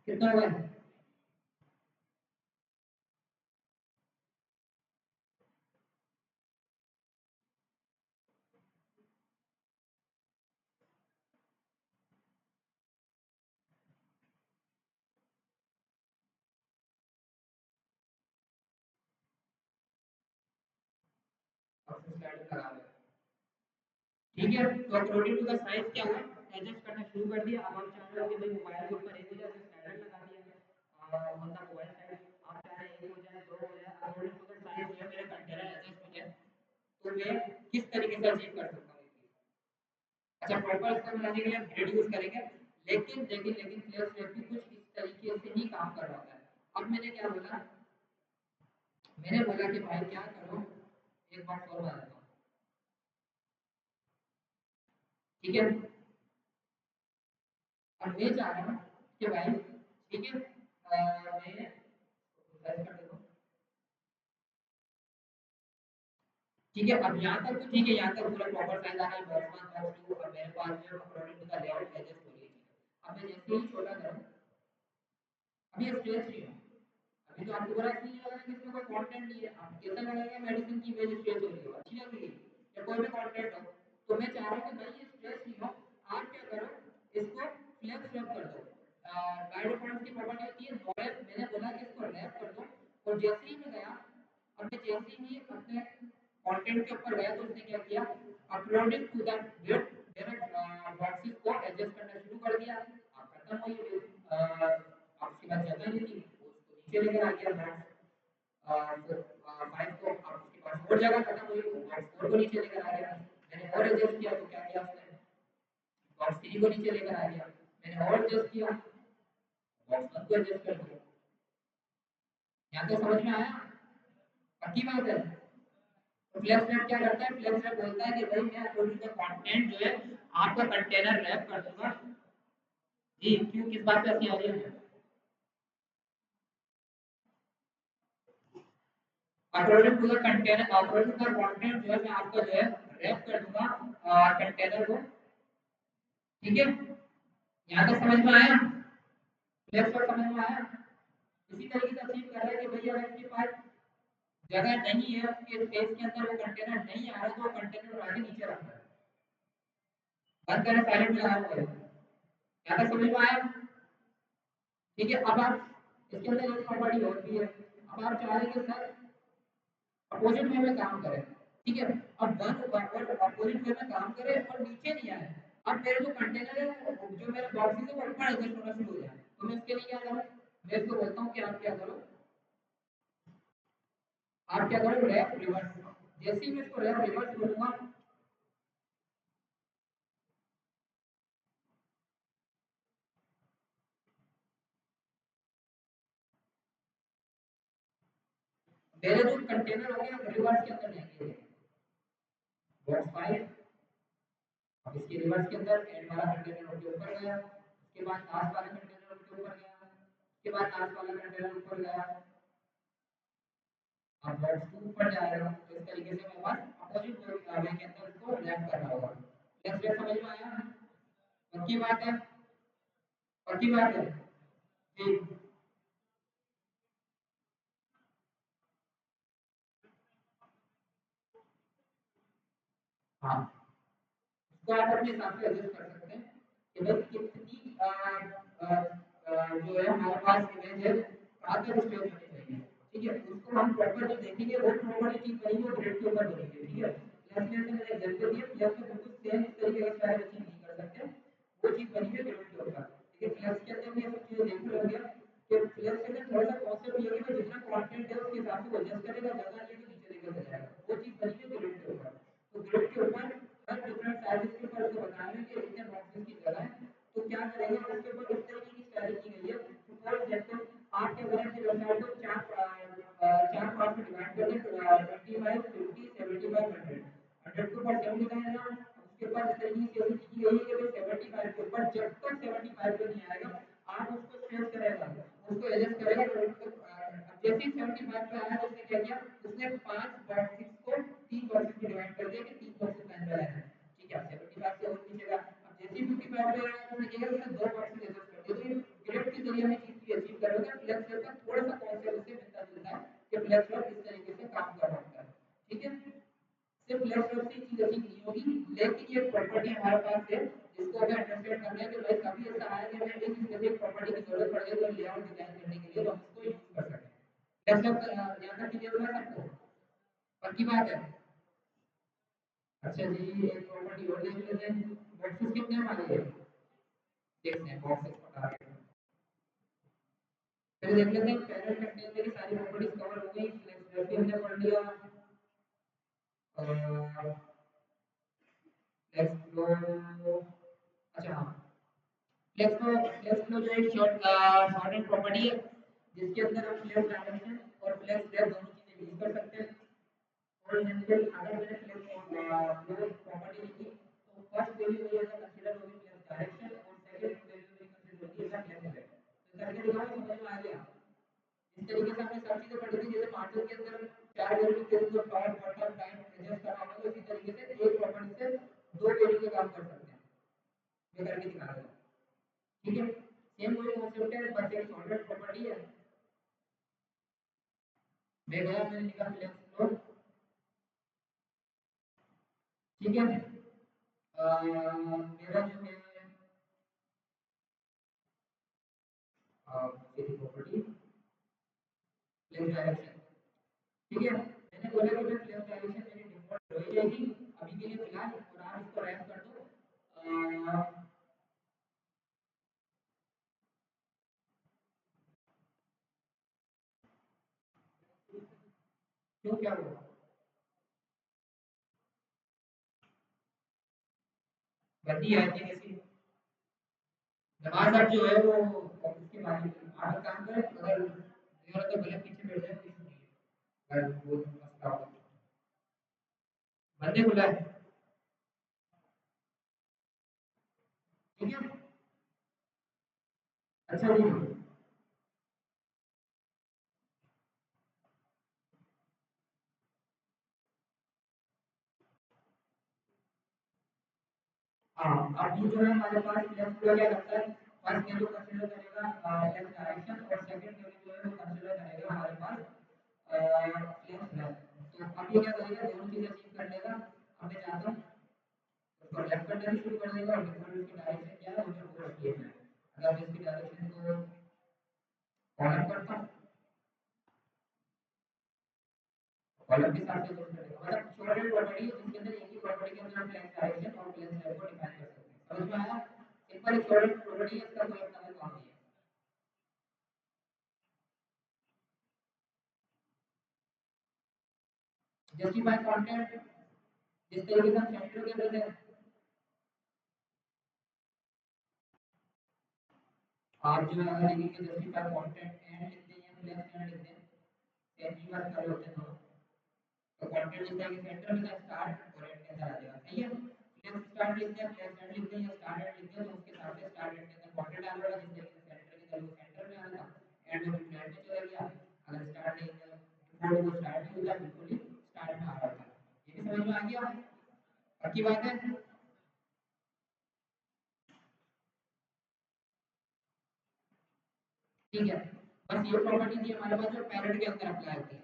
कितने हो गए, अब स्लाइड लगा रहे हैं, ठीक है। तो अकॉर्डिंग टू द साइज क्या हुआ, एडजस्ट करना शुरू कर दिया। अब आप चाह रहे हो कि भाई मोबाइल के ऊपर एक हो जाए, स्लाइडर लगा दिया ऑन द मोबाइल साइड। आप चाह रहे हैं एक हो जाए, दो हो जाए, अकॉर्डिंग टू द साइज जो है मेरा कंटेनर एडजस्ट हो जाए, तो मैं किस तरीके से अचीव कर सकता हूँ। अच्छा, प्रॉपर इसको बनाने के लिए हम ग्रिड यूज करेंगे, लेकिन फ्लेक्स रैप भी कुछ इस तरीके से ही काम कर रहा है। अब मैंने क्या बोला, मैंने बोला कि भाई क्या करो, एक बार और बता देता हूँ, ठीक है। अब मैं चाह रहा हूँ कि भाई ठीक है, मैं कर देता हूँ, ठीक है। अब यहाँ तक तो ठीक है, यहाँ तक पूरा प्रॉपर साइज आ रहा है, बॉक्स 1 बॉक्स 2 और मेरे पास जो according to the layout adjust हो रही है। अब मैं जैसे ही छोटा करूँ, अभी स्ट्रेच नहीं है, अभी तो आपको बड़ा इसलिए लग रहा है कि इसमें कोई कंटेंट नहीं है। आप कैसा लगेगा मेडिसिन की इमेज स्ट्रेच हो रही हो, अच्छी लग रही है या कोई भी कंटेंट हो। तो मैं चाह रहा हूँ कि भाई ये स्ट्रेच नहीं हो, आप क्या करो, इसको फ्लेक्स रैप कर दो। बाय डिफॉल्ट की प्रॉपर्टी होती है नो रैप, मैंने बोला कि इसको रैप कर दो। और जैसे ही मैं गया, अब मैं जैसे ही अपने कंटेंट के ऊपर गया, तो उसने क्या किया, अकॉर्डिंग टू द वेट मेरा बॉक्सेस को एडजस्ट करना शुरू कर दिया। आप खत्म हो ये आपके पास जगह नहीं थी, उसको नीचे लेकर आ गया बॉक्स तो 5 को, आप उसके पास और जगह खत्म हुई, बॉक्स 4 को नीचे लेकर आ गया। मैंने और एडजस्ट किया तो क्या किया उसने, बॉक्स 3 को नीचे लेकर आ गया। मैंने और एडजस्ट किया, बॉक्स 1 को एडजस्ट कर दिया। यहाँ तो समझ में आया, पक्की बात है। तो फ्लेक्स रैप क्या करता है, फ्लेक्स रैप बोलता है कि भाई मैं अकॉर्डिंग टू कंटेंट जो है आपका कंटेनर रैप कर दूंगा। जी क्यों, किस बात पे हंसी आ रही है। According to the container, according to the content जो है मैं आपका जो है रैप कर दूंगा कंटेनर को, ठीक है। यहाँ तक समझ में आया, फ्लेक्स रैप समझ में आया। इसी तरीके से अचीव कर रहा है कि भैया अगर आपके पास जगह नहीं है, उसके स्पेस के अंदर वो कंटेनर नहीं आ रहा, तो वो कंटेनर आगे नीचे रखना है, बंद करें, साइलेंट में लगा हुआ है। यहाँ तक समझ में आया, ठीक है। अब आप इसके अंदर एक प्रॉपर्टी और भी है। अब आप चाह रहे हैं कि सर अपोजिट वे में काम करें, ठीक है। अब वन और अपोजिट वे में काम करे और नीचे नहीं आए। अब मेरे जो कंटेनर है, जो मेरा बॉक्सेस है, वो ऊपर एडजस्ट होना शुरू हो जाए। तो मैं इसके लिए क्या करूँ, मैं इसको बोलता हूँ कि आप क्या करो, आप क्या करो, रैप रिवर्स। जैसे ही मैं इसको रैप रिवर्स बोलूंगा, मेरे जो कंटेनर हो गए रिवर्स के अंदर जाएंगे, बॉक्स 5 अब इसके रिवर्स के अंदर एंड वाला कंटेनर के ऊपर गया, उसके बाद लास्ट वाला कंटेनर के ऊपर गया, उसके बाद लास्ट वाला कंटेनर ऊपर गया, अब बॉक्स 2 ऊपर जाएगा। तो इस तरीके से मैं बस अपोजिट वे के अंदर इसको रैप करना होगा। नेक्स्ट रैप समझ में आया, पक्की बात है, पक्की बात है जी। हाँ, इसको आप अपने हिसाब से एडजस्ट कर सकते हैं कि भाई कितनी जो है हमारे पास इमेज है, कहाँ तक स्ट्रेच होनी चाहिए, ठीक है। उसको हम प्रॉपर जो देखेंगे वो प्रॉपर चीज बनेगी, वो ग्रिड के ऊपर बनेगी, ठीक है। प्लस में मैंने एग्जांपल दिया, प्लस में बिल्कुल सेम इस तरीके का सारे अचीव नहीं कर सकते, वो चीज बनी है ग्रिड के ऊपर, ठीक है। प्लस के अंदर भी ये सब चीजें देख रहे होंगे कि प्लस के अंदर थोड़ा सा कॉन्सेप्ट ये है कि जितना कंटेंट है उसके हिसाब से वो एडजस्ट करेगा, ज्यादा नहीं तो नीचे लेकर जाएगा, वो चीज बनी है ग्रिड के ऊपर। तो ग्रिड के ऊपर हर डिफरेंट साइजेस के ऊपर उसको बताना है कि इतने बॉक्सेस की जगह है, तो क्या करेगा उसके ऊपर इस तरीके की स्टाइलिंग की गई है। फॉर एग्जांपल आप क्या करें अपने वेबसाइट को चार पार्ट में डिवाइड कर दें, 25 50 75 100, 100 के ऊपर 70 का है ना, उसके ऊपर इस तरीके से की गई है कि भाई 75 के ऊपर जब तक 75 पे नहीं आएगा आप उसको स्ट्रेच करेगा, उसको एडजस्ट करेगा। जैसे ही 75 पे आया तो उसने क्या किया, उसने 5 बॉक्सेस को 3 बॉक्सेस में डिवाइड कर दिया कि 3 बॉक्सेस का अंदर है, ठीक है। 75 से और नीचे का, अब जैसे ही 55 पे आया तो उसने क्या किया, उसने 2 बॉक्सेस एडजस्ट कर दिए। तो ये ग्रेड के जरिए हमें चीज की अचीव करोगे। फ्लेक्स रैप का थोड़ा सा कॉन्सेप्ट उससे मिलता जुलता है कि फ्लेक्स रैप इस तरीके से काम कर रहा है, ठीक है। सिर्फ लेफ्ट साइड से चीज अचीव नहीं होगी, लेकिन ये प्रॉपर्टी हमारे पास है जिसको हमें अंडरस्टैंड करना है कि भाई कभी ऐसा आया कि हमें एक स्पेसिफिक प्रॉपर्टी की जरूरत पड़ जाए तो लेआउट डिजाइन करने के लिए तो हम इसको यूज कर सकते हैं। लेफ्ट साइड यहां तक क्लियर हुआ सबको, पक्की बात है। अच्छा जी, एक प्रॉपर्टी और देख लेते हैं, बॉक्सेस कितने हमारे हैं, देखते हैं बॉक्सेस को टारगेट। फिर देख लेते हैं पैरेंट कंटेनर की सारी प्रॉपर्टीज कवर हो गई, फ्लेक्स वेब भी हमने पढ़ लिया। फ्लेक्स फ्लो, अच्छा हाँ, फ्लेक्स फ्लो जो एक शॉर्टेड प्रॉपर्टी है जिसके अंदर हम फ्लेक्स डायरेक्शन और फ्लेक्स डेप्थ दोनों चीजें यूज कर सकते हैं। और जनरली अगर मैंने फ्लेक्स फ्लो प्रॉपर्टी लिखी तो फर्स्ट वैल्यू मेरी अगर कंसीडर होगी फ्लेक्स डायरेक्शन और सेकंड वैल्यू मेरी कंसीडर होगी एज फ्लेक्स डेप्थ। तो करके दिखाओ, समझ में आ गया? इस तरीके से हमने सब चीजें पढ़ी थी, जैसे मार्शल के अंदर चार वैल्यू के जो टॉप बॉटम टाइम एडजस्ट करना होगा, तो इसी तरीके से एक प्रॉपर्टी से दो वैल्यू के काम कर सकते हैं। मैं करके दिखा रहा हूं, ठीक है? सेम वही कांसेप्ट है, बस एक सॉर्टेड प्रॉपर्टी है। मैं गया, मैंने लिखा फ्लेक्स फ्लो, ठीक है? मेरा जो है प्रॉपर्टी फ्लेक्स डायरेक्शन, ठीक है? मैंने बोला कि फ्लेक्स डायरेक्शन मेरी डिफॉल्ट हो जाएगी अभी के लिए फिलहाल, और आप इसको रैप कर दो। क्यों, क्या हुआ? गलती आई थी किसी? नमाज अब जो है वो ऑफिस के बाहर आप एक काम करें, अगर जरूरत है भले पीछे बैठ जाए, कुछ नहीं है, अगर वो मसला हो। बंदे खुला है, ठीक है? अच्छा जी, हाँ अब ये जो है हमारे पास लेफ्ट फ्लो क्या करता है, फर्स्ट वैल्यू कंसीडर करेगा लेफ्ट डायरेक्शन, और सेकंड वैल्यू जो है वो कंसीडर करेगा हमारे पास लेफ्ट लेफ्ट। तो अब ये क्या करेगा, दोनों चीजें अचीव कर लेगा। अब मैं चाहता हूँ उसको लेफ्ट करना भी शुरू कर देगा, और डिफॉल्ट उसकी डायरेक्शन क्या है, मुझे वो रखिए है। अगर मैं इसकी डायरेक्शन को कॉलम करता हूँ, कॉलम के साथ जो मतलब शॉर्टेड प्रॉपर्टी है जिसके अंदर एक ही प्रॉपर्टी के अंदर हम फ्लेक्स डायरेक्शन और फ्लेक्स लेफ्ट को डिफाइन कर सकते हैं। समझ में आया? सिंपल एक शॉर्टेड प्रॉपर्टी है, इसका कोई अपना काम नहीं है। जस्टिफाई कंटेंट, जिस तरीके से हम सेंटर के अंदर थे, आप जो है अगर लिखेंगे जस्टिफाई कंटेंट एंड लिखते हैं या फ्लेक्स एंड लिखते हैं, एक ही बात कर होते हैं दोनों। तो कंटेंट लिखते हैं कि सेंटर में स्टार्ट और एंड के अंदर आ जाएगा, सही है? फ्लेक्स स्टार्ट लिखते हैं, फ्लेक्स एंड लिखते हैं या स्टार्ट एंड लिखते हैं, तो उसके साथ से स्टार्ट एंड के अंदर कंटेंट आ रहा है, जिस तरीके से सेंटर के अंदर वो सेंटर में आ रहा था, एंड में फ्लैट में चला गया। अगर स्टार्ट नहीं कोड वो स्टार्ट नहीं होता, बिल्कुल ही स्टार्ट में आ रहा था। ये भी समझ में आ गया? बाकी बात है, ठीक है? बस ये प्रॉपर्टी थी हमारे पास जो पैरेंट के अंदर अप्लाई होती है।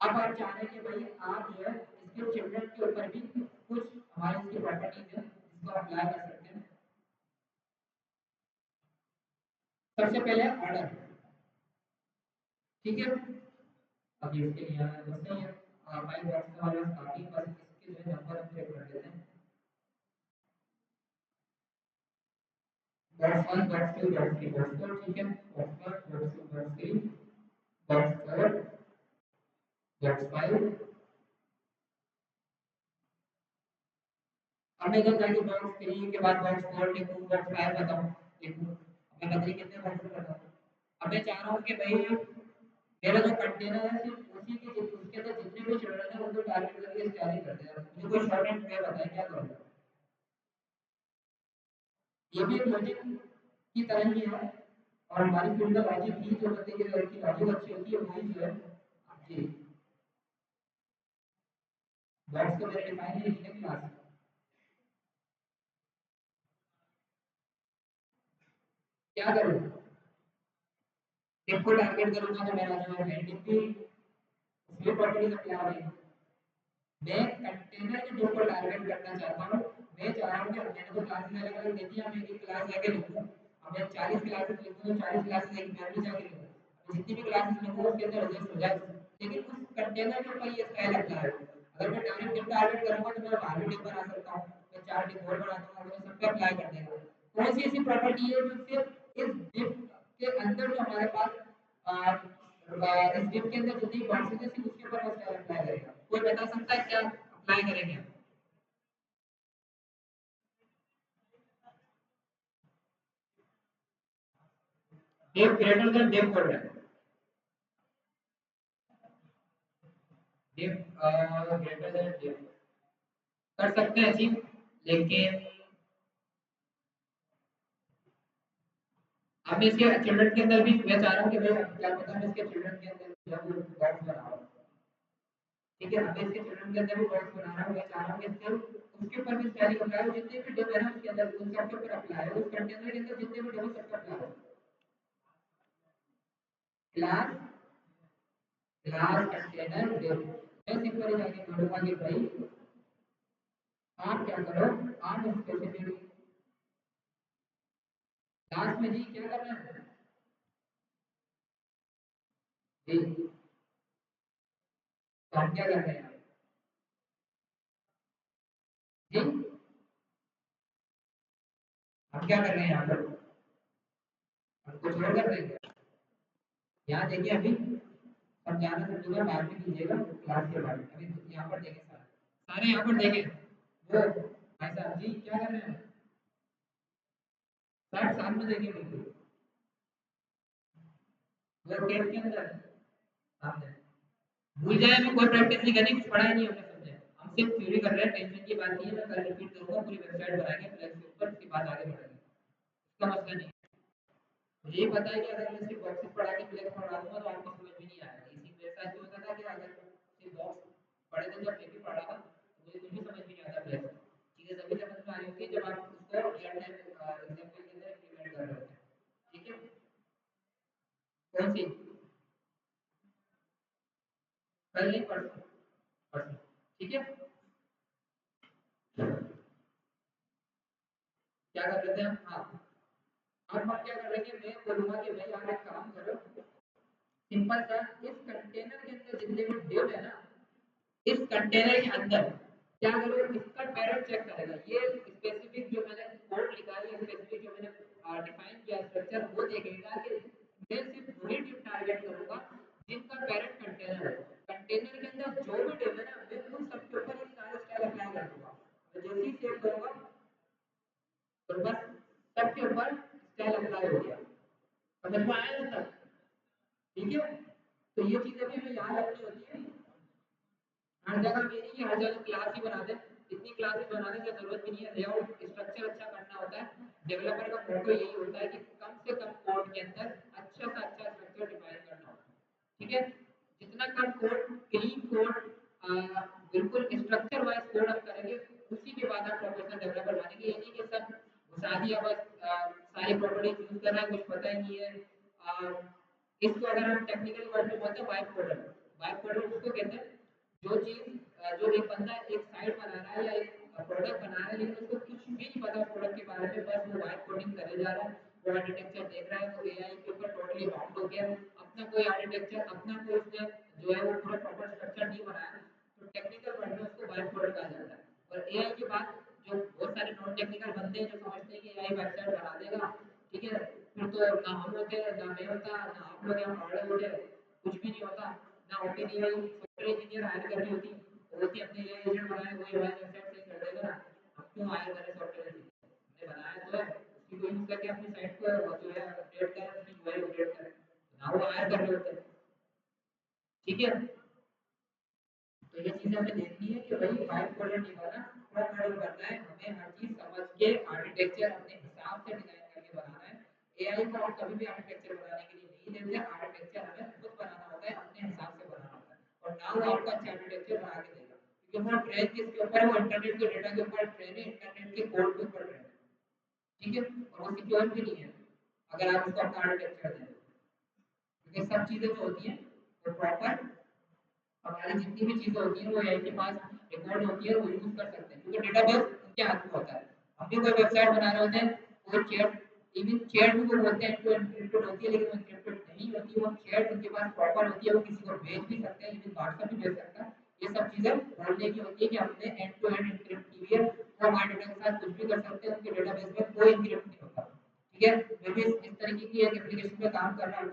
अब आप चाह रहे हैं कि भाई आप जो है इसके चिल्ड्रन के ऊपर भी कुछ हमारी इसकी प्रॉपर्टीज है जिसको अप्लाई कर सकते हैं। सबसे पहले ऑर्डर, ठीक है? अब इसके लिए बस नहीं है, फाइल बॉक्स का हमारे पास काफी, बस इसके जो है नंबर हम चेक कर लेते हैं। बॉक्स 1 बॉक्स 2 बॉक्स 3 बॉक्स 4, ठीक है? Box 1 box 2 box 3 box 4 box 5। अब मैं कहता है कि बॉक्स 3 के बाद बॉक्स 4 लिखूं, बॉक्स 5 बताऊं, लिखूं, मैं बता कितने बॉक्स बताऊं। अब मैं चाह रहा हूं कि भाई मेरा जो कंटेनर है सिर्फ उसी के उसके अंदर जितने भी चिल्ड्रन है उनको टारगेट करके स्टैटिक कर देना। मुझे कोई शॉर्ट एंड वे बताएं क्या करूं? ये भी एक लॉजिक की तरह ही है, और हमारी फील्ड में लॉजिक ही जो बंदे की लॉजिक अच्छी होती है वही जो है जी। बॉक्स को मैंने डिफाइन नहीं लिखने क्लास, क्या करूं? इसको टारगेट करूंगा तो मेरा जो है डिप उसमें प्रॉपर्टीज अप्लाई हो रही है। मैं कंटेनर के ग्रुप को टारगेट करना चाहता हूं। मैं चाह रहा हूं कि मैंने तो क्लासेस अलग अलग दे दी, मैं एक क्लास आगे लिखूं। अब मैं 40 क्लासेस लिखूं तो 40 क्लासेस एक मेमोरी जाके लिखूं, जितनी भी क्लासेस लिखूं उसके अंदर रिजल्ट हो जाए, लेकिन उस कंटेनर के ऊपर ये स्टाइल अप्लाई हो। अगर मैं डायरेक्ट डिप टारगेट करूंगा तो मेरा बाहर भी डिप बना सकता हूं, मैं 4 डिप और बना दूंगा, मुझे सब पे अप्लाई कर देगा। कौन सी ऐसी प्रॉपर्टी है जो सिर्फ इस div के अंदर जो हमारे पास इस div के अंदर जितनी बॉक्सेस है सिर्फ उसके ऊपर वो स्टाइल अप्लाई करेगा? कोई बता सकता है क्या अप्लाई करेंगे हम? div ग्रेटर देन div बोल रहे हैं, div ग्रेटर देन div कर सकते हैं जी, लेकिन अब मैं इसके चिल्ड्रन के अंदर भी मैं चाह रहा हूँ कि मैं क्या पता मैं इसके चिल्ड्रन के अंदर जब वो बॉक्स बना रहा हूँ, ठीक है, अब मैं इसके चिल्ड्रन के अंदर भी बॉक्स बना रहा हूँ, मैं चाह रहा हूँ कि सिर्फ उसके ऊपर भी स्टाइलिंग अप्लाई हो, जितने भी डिव है ना उसके अंदर उन सबके ऊपर अप्लाई हो, उस कंटेनर के अंदर जितने भी डिव है सबका अप्लाई हो। क्लास क्लास कंटेनर डिव मैं सिंपली जाके बोलूंगा कि भाई आप क्या करो, आप स्पेसिफिक क्लास में जी क्या करना है जी, तो हम क्या कर रहे हैं जी, हम क्या कर रहे हैं यहाँ पर, हम कुछ और कर रहे हैं। यहाँ देखिए अभी समझाना समझूंगा बाद में कीजिएगा क्लास के बाद, अभी यहाँ पर देखें सारे सारे यहाँ पर देखें वो भाई साहब जी क्या कर रहे हैं, सर सामने देखिए बिल्कुल वो टेप के अंदर सामने, भूल जाए मैं कोई प्रैक्टिस नहीं करनी, कुछ पढ़ा ही नहीं हमने समझे, हम सिर्फ थ्योरी कर रहे हैं, टेंशन की बात नहीं है, मैं कल रिपीट करूंगा, पूरी वेबसाइट बनाएंगे प्लस के ऊपर, उसके बाद आगे बढ़ेंगे, इसका मसला नहीं है। मुझे ये पता है कि अगर मैं सिर्फ बॉक्सेस पढ़ा के प्लेस पढ़ा दूंगा तो आपको समझ में नहीं आएगा, इसी मेरे साथ भी होता था कि अगर सिर्फ बॉक्स पढ़े थे जब मैं भी पढ़ा था तो मुझे कुछ भी समझ में नहीं आता प्लेस, चीजें तभी समझ में आ रही होती है जब आप उसको रियल टाइम एग्जांपल के अंदर इंप्लीमेंट कर रहे होते हैं, ठीक है। कौन सी कल नहीं परसों, परसों ठीक है। क्या कर रहे थे हम, हाँ अब हम क्या कर रहे थे, मैं बोलूंगा कि भाई आप एक काम करो, सिंपल सा इस कंटेनर के अंदर जितने भी डिव है ना, इस कंटेनर के अंदर क्या करो, इसका पैरेंट चेक करेगा, ये स्पेसिफिक जो मैंने कोड लिखा है, स्पेसिफिक जो मैंने डिफाइन किया स्ट्रक्चर, वो देखेगा कि मैं सिर्फ वही डिव टारगेट करूंगा जिनका पैरेंट कंटेनर है, कंटेनर के अंदर जो भी डिव है ना मैं उन सबके ऊपर ये सारे स्टाइल अप्लाई कर दूंगा, तो जैसे ही सेव करूंगा तो बस सबके ऊपर स्टाइल अप्लाई हो गया, समझ में आया ना तक, ठीक है। तो ये चीजें भी हमें याद रखनी होती है, हर जगह ये नहीं कि हर जगह क्लास ही बना दे, इतनी क्लासेस बनाने की जरूरत भी नहीं है, लेआउट स्ट्रक्चर अच्छा करना होता है, डेवलपर का मोटो यही होता है कि कम से कम कोड के अंदर अच्छा सा अच्छा स्ट्रक्चर डिफाइन करना होता है, ठीक है। जितना कम कोड, क्लीन कोड, बिल्कुल स्ट्रक्चर वाइज कोड हम करेंगे, उसी के बाद आप प्रोफेशनल डेवलपर बनेंगे, ये नहीं कि सब घुसा दिया बस सारी प्रॉपर्टीज यूज कर रहे हैं, कुछ पता ही नहीं है। इसको अगर हम टेक्निकल वर्ड में बोलते हैं वाइब कोडर, वाइब कोडर उसको कहते हैं जो चीज जो एक बंदा एक साइट बना रहा है या एक प्रोडक्ट बना रहा है लेकिन उसको कुछ भी नहीं पता उस प्रोडक्ट के बारे में, बस वो वाइब कोडिंग करे जा रहा है, वो आर्किटेक्चर देख रहा है, वो एआई के ऊपर टोटली बाउंड हो गया, अपना कोई आर्किटेक्चर अपना कोई उसने जो है वो पूरा प्रॉपर स्ट्रक्चर नहीं बनाया, तो टेक्निकल वर्ड में उसको वाइब कोडर कहा जाता है। और एआई के बाद जो बहुत सारे नॉन टेक्निकल बंदे हैं जो समझते हैं कि एआई वेबसाइट बना देगा, ठीक है, फिर तो ना हम होते ना मैं होता ना आप लोग यहाँ पढ़े होते, कुछ भी नहीं होता, ना open AI software engineer hire करनी होती, वो होती अपने एआई एजेंट बनाए वो एआई वेबसाइट सही कर देगा ना, हम क्यों हायर करें सॉफ्टवेयर इंजीनियर, हमने बनाया तो है उसी को यूज करके अपनी साइट को जो है अपडेट करें, उसकी यूआई अपडेट करें, ना वो हायर कर रहे होते हैं, ठीक है। तो ये चीज़ हमें देखनी है कि भाई फाइव कोडर नहीं करना, फोर कोडर करना है, हमें हर चीज़ समझ के आर्किटेक्चर अपने हिसाब से डिजाइन करके बनाना है। एआई को हम कभी भी आर्किटेक्चर बनाने के लिए नहीं देते, आर्किटेक्चर हमें खुद बनाना होता है, अपने हिसाब से बनाना होता है, और ना वो आपको अच्छा आर्किटेक्चर बना के देगा, क्योंकि वो ट्रेन किसके ऊपर है, वो इंटरनेट के डेटा के ऊपर ट्रेन है, इंटरनेट के कोड के ऊपर ट्रेन है, ठीक है, और वो सिक्योर भी नहीं है अगर आप उसको अपना आर्किटेक्चर दें, क्योंकि सब चीज़ें जो होती हैं वो प्रॉपर हमारी जितनी भी चीजें होती हैं वो एआई के पास रिकॉर्ड होती है, वो यूज कर सकते हैं, क्योंकि डेटाबेस उनके हाथ में होता है। हम भी कोई वेबसाइट बना रहे होते हैं, वो चैट, इवन चैट भी वो बोलते हैं एन्क्रिप्टेड होती है, लेकिन वो एन्क्रिप्टेड नहीं होती, वो चैट उनके पास प्रॉपर होती है, वो किसी को भेज भी सकते हैं, इवन व्हाट्सएप भी भेज सकता है, ये सब चीजें बोलने की होती है कि हमने एंड टू एंड एन्क्रिप्ट की हुई है, वो हमारे डेटा के साथ कुछ भी कर सकते हैं, उनके डेटाबेस में कोई इंक्रिप्ट नहीं होता। ठीक है, मैं भी इस तरीके की एक एप्लीकेशन पे काम कर रहा हूँ,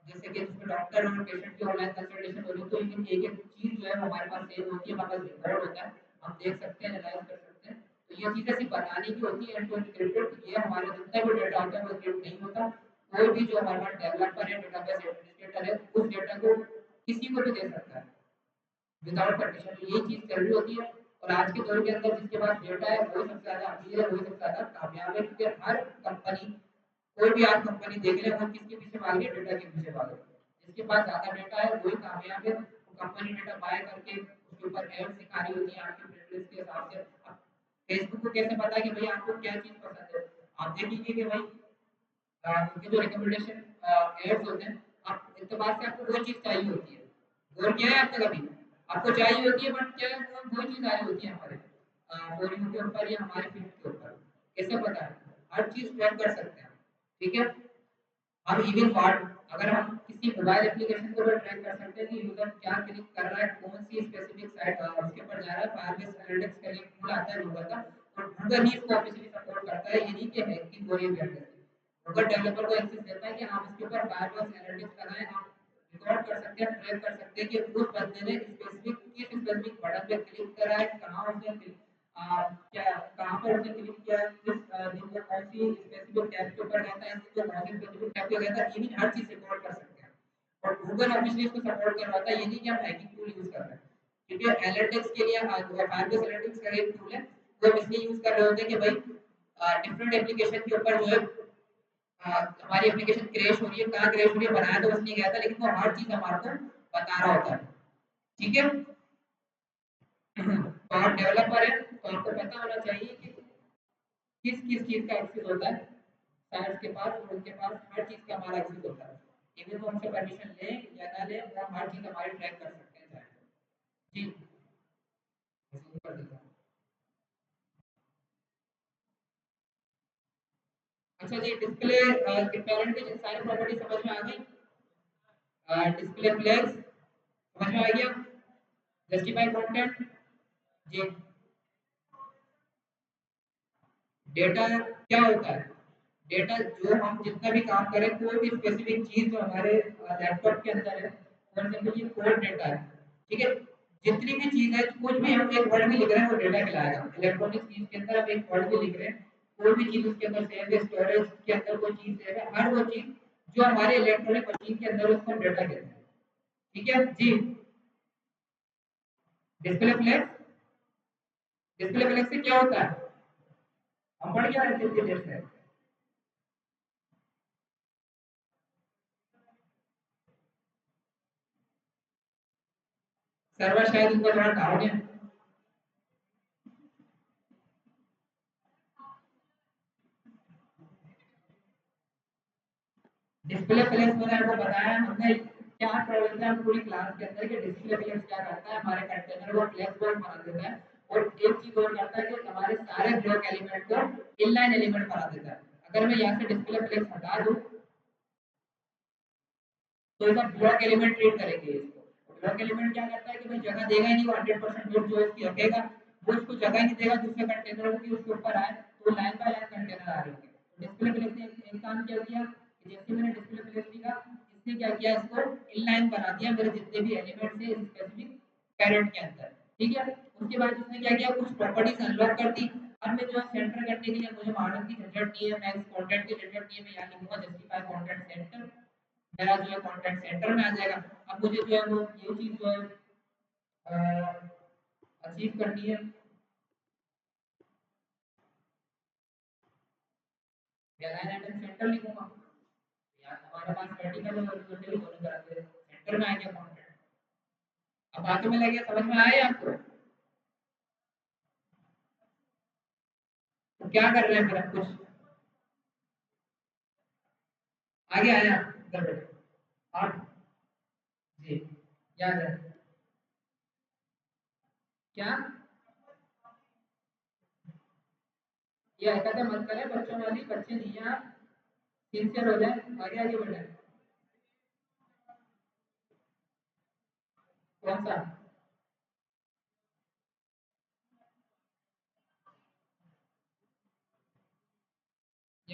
जैसे कि जिसमें डॉक्टर और पेशेंट की ऑनलाइन कंसल्टेशन हो रही है, तो एक एक चीज जो है हमारे पास सेव होती है, हमारे पास रिकॉर्ड होता है, हम देख सकते हैं, एनालाइज कर सकते हैं। तो ये चीजें सिर्फ बताने की होती है एंड टू एंड एन्क्रिप्टेड, ये हमारा जितना भी डेटा होता है वो एन्क्रिप्ट नहीं होता। कोई भी जो हमारे पास डेवलपर है, डेटाबेस एडमिनिस्ट्रेटर है, उस डेटा को किसी को भी दे सकता है विदाउट परमिशन। तो ये चीज जरूरी होती है। और आज के दौर के अंदर जिसके पास डेटा है वही सबसे ज्यादा अमीर है, वही सबसे ज्यादा कामयाब है, क्योंकि हर कंपनी, कोई भी आप कंपनी देख ले, वो किसके पीछे भाग रही है? डेटा के पीछे भाग रही है। जिसके पास ज्यादा डेटा है वही कामयाब है। तो कंपनी डेटा बाय करके उसके ऊपर एड्स दिखा रही होती है आपके प्रेफरेंस के हिसाब से। अब फेसबुक को कैसे पता है कि भाई आपको क्या चीज पसंद है? आप देखेंगे कि भाई उनके जो रिकमेंडेशन एड्स होते हैं, आप इत्तेफाक से आपको वो चीज चाहिए होती है। गौर किया है आपने कभी? आपको चाहिए होती है, बट क्या है, वो चीज आ रही होती है हमारे फॉर यू के ऊपर या हमारे फीड के ऊपर। कैसे पता है? हर चीज ट्रैक कर सकते हैं। ठीक है, हम इवन व्हाट, अगर हम किसी मोबाइल एप्लीकेशन को भी ट्रैक कर सकते हैं कि यूजर क्या क्लिक कर रहा है, कौन सी स्पेसिफिक साइट उसके ऊपर जा रहा है। फायरबेस एनालिटिक्स का एक टूल आता है गूगल का, और गूगल ही इसको ऑफिशियली सपोर्ट करता है, ये नहीं कि हैकिंग हो रही है। गूगल डेवलपर को एक्सेस देता है कि आप इसके ऊपर फायरबेस एनालिटिक्स लगाएं, आप रिकॉर्ड कर सकते हैं, ट्रैक कर सकते हैं कि उस बंदे ने स्पेसिफिक बटन पे क्लिक करा है, कहां उसने क्या, कहां पर उसने क्लिक किया, किस दिन में कौन सी स्पेसिफिक टैब के ऊपर गया था, इसके कौन सी स्पेसिफिक टैब पे गया था, ये भी हर चीज रिकॉर्ड कर सकते हैं। और गूगल ऑफिशियली इसको सपोर्ट करवाता है, ये नहीं कि हम हैकिंग टूल यूज कर रहे हैं। क्योंकि एनालिटिक्स के लिए फायरबेस एनालिटिक्स का एक टूल है, वो हम इसलिए यूज कर रहे होते हैं कि भाई डिफरेंट एप्लीकेशन के ऊपर जो है हमारी एप्लीकेशन क्रैश हो रही है, कहाँ क्रैश हो रही है, बनाया तो उसने गया था, लेकिन वो हर चीज हमारे को बता रहा होता है। ठीक है, तो आप डेवलपर है तो आपको पता होना चाहिए कि किस किस चीज का एक्सेस होता है साइट्स के पास, और उनके पास हर चीज का हमारा एक्सेस होता है। इवन वो हमसे परमिशन ले या ना ले, वो हर चीज हमारी ट्रैक कर सकते हैं चाहे। जी, इसको कर देता हूँ। अच्छा जी, डिस्प्ले पैरेंट की सारी प्रॉपर्टी समझ में आ गई? डिस्प्ले फ्लैग्स समझ में आ गया? जस्टिफाई कंटेंट जी। डेटा क्या होता है? डेटा जो हम जितना भी काम करें, कोई भी स्पेसिफिक चीज जो हमारे लैपटॉप के अंदर है, फॉर एग्जांपल ये कोड डेटा है। ठीक है, जितनी भी चीज है, कुछ भी हम एक वर्ड भी लिख रहे हैं वो डेटा कहलाएगा। इलेक्ट्रॉनिक चीज के अंदर हम एक वर्ड भी लिख रहे हैं, कोई भी चीज उसके अंदर सेव है, स्टोरेज के अंदर कोई चीज सेव है, हर वो चीज जो हमारे इलेक्ट्रॉनिक मशीन के अंदर, उसको हम डेटा कहते हैं। ठीक है जी। डिस्प्ले फ्लैग, डिस्प्ले फ्लैग से क्या होता है? हम पढ़ क्या रहे थे इतनी देर से? सर्वर शायद उनका थोड़ा डाउन है। डिस्प्ले फ्लैश मैंने आपको बताया, हमने क्या प्रॉब्लम था पूरी क्लास के अंदर कि डिस्प्ले फ्लैश क्या करता है, हमारे कंटेनर को फ्लैश बॉक्स बना देता है, और एक चीज और करता है कि हमारे सारे ब्लॉक एलिमेंट को इनलाइन एलिमेंट बना देता है। अगर मैं यहाँ से डिस्प्ले फ्लैश हटा दूं तो इसका ब्लॉक एलिमेंट ट्रीट करेंगे इसको। ब्लॉक एलिमेंट क्या करता है कि भाई जगह देगा ही नहीं, वो 100% वेट जो इसकी रखेगा, वो उसको जगह ही नहीं देगा दूसरे कंटेनर को कि उसके ऊपर आए, तो लाइन बाय लाइन कंटेनर आ रहे होंगे। तो डिस्प्ले फ्लैश ने एक काम क्या किया कि जैसे मैंने डिस्प्ले फ्लैश लिखा, इसने क्या किया, इसको इनलाइन बना दिया मेरे जितने भी एलिमेंट्स है स्पेसिफिक पैरेंट के अंदर। ठीक है, उसके बाद उसने क्या किया, कुछ प्रॉपर्टीज अनलॉक कर दी। अब मैं जो सेंटर करने के लिए मुझे मानव की झंझट नहीं है, मैं इस कंटेंट की झंझट नहीं है, मैं यहाँ लिखूंगा जस्टिफाई कंटेंट सेंटर, मेरा जो है कॉन्टेक्ट सेंटर में आ जाएगा। अब मुझे जो है वो ये चीज जो है अचीव करनी है, मैं लाइन आइटम सेंटर लिखूंगा। यार हमारे पास वर्टिकल और हॉरिजॉन्टल दोनों तरह से सेंटर में आ गया कॉन्टेक्ट। अब बातों में लगे, समझ में आया आपको? तो क्या कर रहे हैं फिर हम कुछ आगे आया इधर बैठो आप जी, क्या है क्या ये हरकतें मत करें बच्चों वाली, बच्चे नहीं है आप, सिंसियर हो जाए, आगे आगे बढ़े। कौन सा?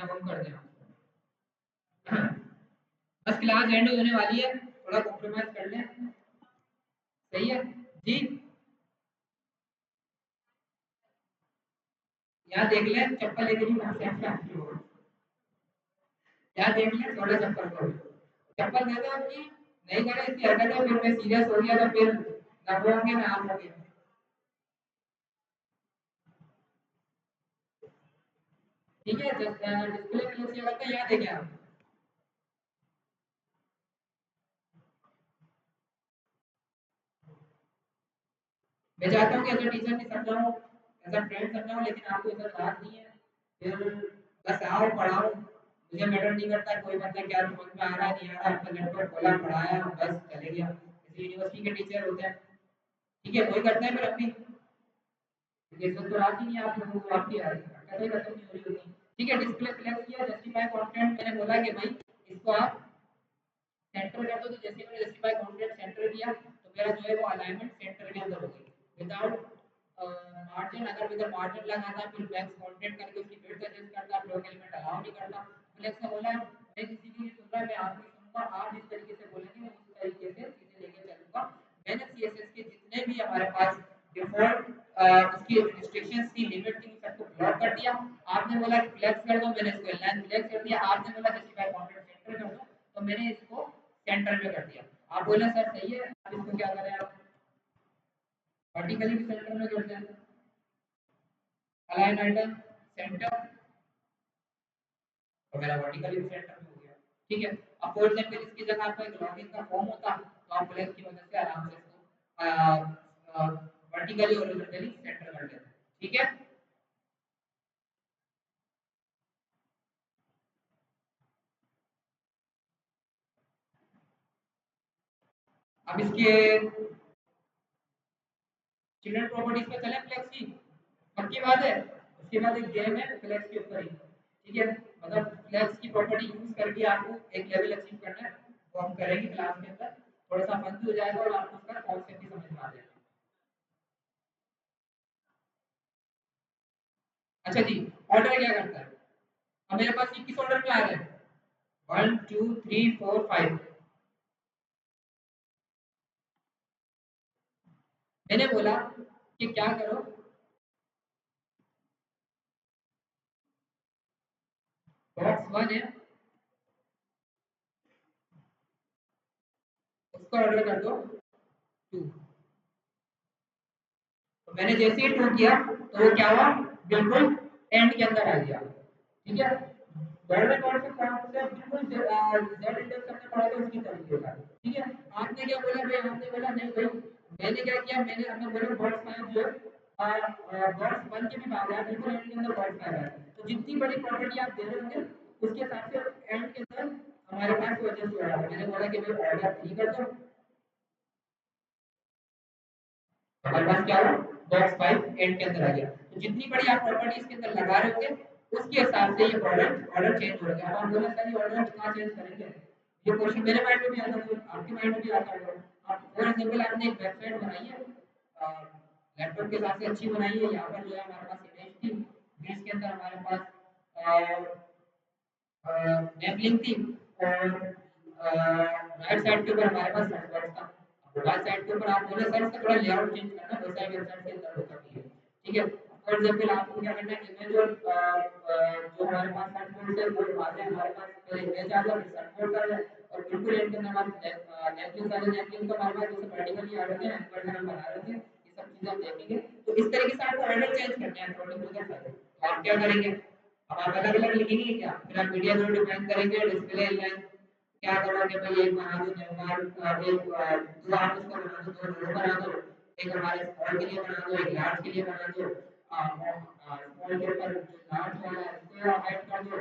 या कम कर दें बस क्लास एंड होने वाली है, थोड़ा कॉम्प्रोमाइज कर लें। सही है जी। यहाँ देख लें चप्पल लेके नहीं पहुंचे, यहाँ देख लें थोड़ा चप्पल को, चप्पल दे दो अपनी, नहीं करे इसकी हरकत है फिर मैं सीरियस हो गया तो फिर ना बोलोगे ना आप होगे। ठीक है डिस्प्ले क्लियर से करते हैं, यहाँ देखें आप। मैं चाहता हूँ कि एज टीचर नहीं समझाऊँ, एज फ्रेंड समझाऊँ, लेकिन आपको इतना राज नहीं है। फिर बस आओ पढ़ाओ, मुझे मैटर नहीं करता कोई मतलब क्या समझ में आ रहा है नहीं आ रहा, आपका लैपटॉप खोला पढ़ाया बस चले गया। जैसे यूनिवर्सिटी के टीचर होते हैं, ठीक है वही करते हैं फिर अपनी, इसमें तो राज ही नहीं है आप लोगों को, आपकी कभी खत्म नहीं हो रही होती। ठीक है डिस्प्ले क्लियर किया, जस्टिफाई कंटेंट मैंने बोला कि भाई इसको आप सेंटर कर दो, तो जैसे मैंने जस्टिफाई कंटेंट सेंटर किया तो मेरा जो है वो अलाइनमेंट सेंटर के अंदर होगी विदाउट मार्जिन। अगर विद मार्जिन लगाता फिर फ्लेक्स कंटेंट करके उसकी विड्थ एडजस्ट करता, ब्लॉक एलिमेंट अलाउ नहीं करता। फ्लेक्स ने बोला मैं किसी की नहीं सुन रहा, मैं आपकी सुनूंगा, आप जिस तरीके से बोलेंगे मैं उस तरीके से चीजें लेके चलूंगा। मैंने सीएसएस के जितने भी हमारे पास डिफॉल्ट उसकी रिस्ट्रिक्शंस की लिमिट थी सबको ब्लॉक कर दिया। आपने बोला कि फ्लेक्स कर दो, मैंने इसको लाइन फ्लेक्स कर दिया। आपने बोला जस्टिफाई कंटेंट सेंटर कर दो, तो मैंने इसको सेंटर में कर दिया। आप बोले सर सही है, आप इसको क्या करें, आप वर्टिकली भी सेंटर में कर दें, अलाइन आइटम सेंटर, तो मेरा वर्टिकली भी सेंटर में हो गया। ठीक है अब फॉर एग्जांपल इसकी जगह पर एक लॉगिन का फॉर्म होता तो आप फ्लेक्स की मदद से आराम से इसको वर्टिकली और हॉरिजॉन्टली सेंटर कर लेते। ठीक है अब इसके चिल्ड्रन प्रॉपर्टीज पे चले फ्लेक्स की, पक्की बात है। उसके बाद एक गेम है फ्लेक्स के ऊपर ही, ठीक है मतलब फ्लेक्स की प्रॉपर्टी यूज करके आपको एक लेवल अचीव करना है, वो हम करेंगे क्लास के अंदर, थोड़ा सा फन भी हो जाएगा और आपको उसका कॉन्सेप्ट भी समझ में आ जाएगा। अच्छा जी ऑर्डर क्या करता है, अब मेरे पास 21 ऑर्डर में आ रहे हैं 1 2 3 4 5। मैंने बोला कि क्या करो, बॉक्स 1 है उसका ऑर्डर कर दो 2। तो मैंने जैसे ही 2 किया तो वो क्या हुआ, बिल्कुल एंड के अंदर आ गया। ठीक है वर्ड कौन से बिल्कुल जेड इंडेक्स हमने पढ़ा था उसकी तरीके का। ठीक है आपने क्या बोला भाई, आपने बोला नहीं भाई, मैंने क्या किया, मैंने हमने बोला बॉक्स 5 जो बॉक्स 1 के भी भाग रहा है बिल्कुल एंड के अंदर बॉक्स 5 है, तो जितनी बड़ी प्रॉपर्टी आप दे रहे होंगे उसके हिसाब से एंड के अंदर हमारे पास वो एडजस्ट हो रहा है। मैंने बोला कि भाई ऑर्डर 3 कर दो, हमारे पास क्या हुआ बॉक्स 5 एंड के अंदर आ गया। तो जितनी बड़ी आप प्रॉपर्टी इसके अंदर लगा रहे होंगे उसके हिसाब से ये ऑर्डर ऑर्डर चेंज हो गया। अब आप बोले सर ये ऑर्डर कहाँ चेंज करेंगे, ये क्वेश्चन मेरे माइंड में भी आता है, आपके माइंड में भी आता होगा। आप फॉर एग्जांपल आपने एक वेबसाइट बनाई है लैपटॉप के हिसाब से अच्छी बनाई है, यहाँ पर जो है हमारे पास इमेज थी, इमेज के अंदर हमारे पास नेम लिंक थी और राइट साइड के ऊपर हमारे पास सर्च बॉक्स था। राइट साइड के ऊपर आप बोले सर इसका थोड़ा लेआउट चेंज करना, वैसा ही वेबसाइट के अंदर होता भी है। ठीक है फॉर एग्जांपल आपको क्या करना है, इमेज और जो हमारे पास सर्च बॉक्स है वो आ जाए, हमारे पास पहले इमेज आ जाए फिर सर्च बॉक्स आ जाए और बिल्कुल एंड के अंदर हमारे नेम लिंक आ जाए। नेम लिंक तो हमारे पास जैसे वर्टिकली आ रहे हैं एंकर हम बना रहे थे, ये सब चीजें आप देखेंगे। तो इस तरीके से आपको ऑर्डर चेंज करना है अकॉर्डिंग टू द फाइल। तो आप क्या करेंगे, अब आप अलग अलग लिखेंगे क्या, फिर आप मीडिया जोन डिफाइन करेंगे, डिस्प्ले लाइन क्या करोगे भाई, एक बना दो मेमोर, एक दो आप उसको बना दो, दो रो बना दो, एक हमारे स्मॉल के लिए बना दो, एक लार्ज के लिए बना दो। स्मॉल के ऊपर जो लार्ज वाला है उसको हाइड कर दो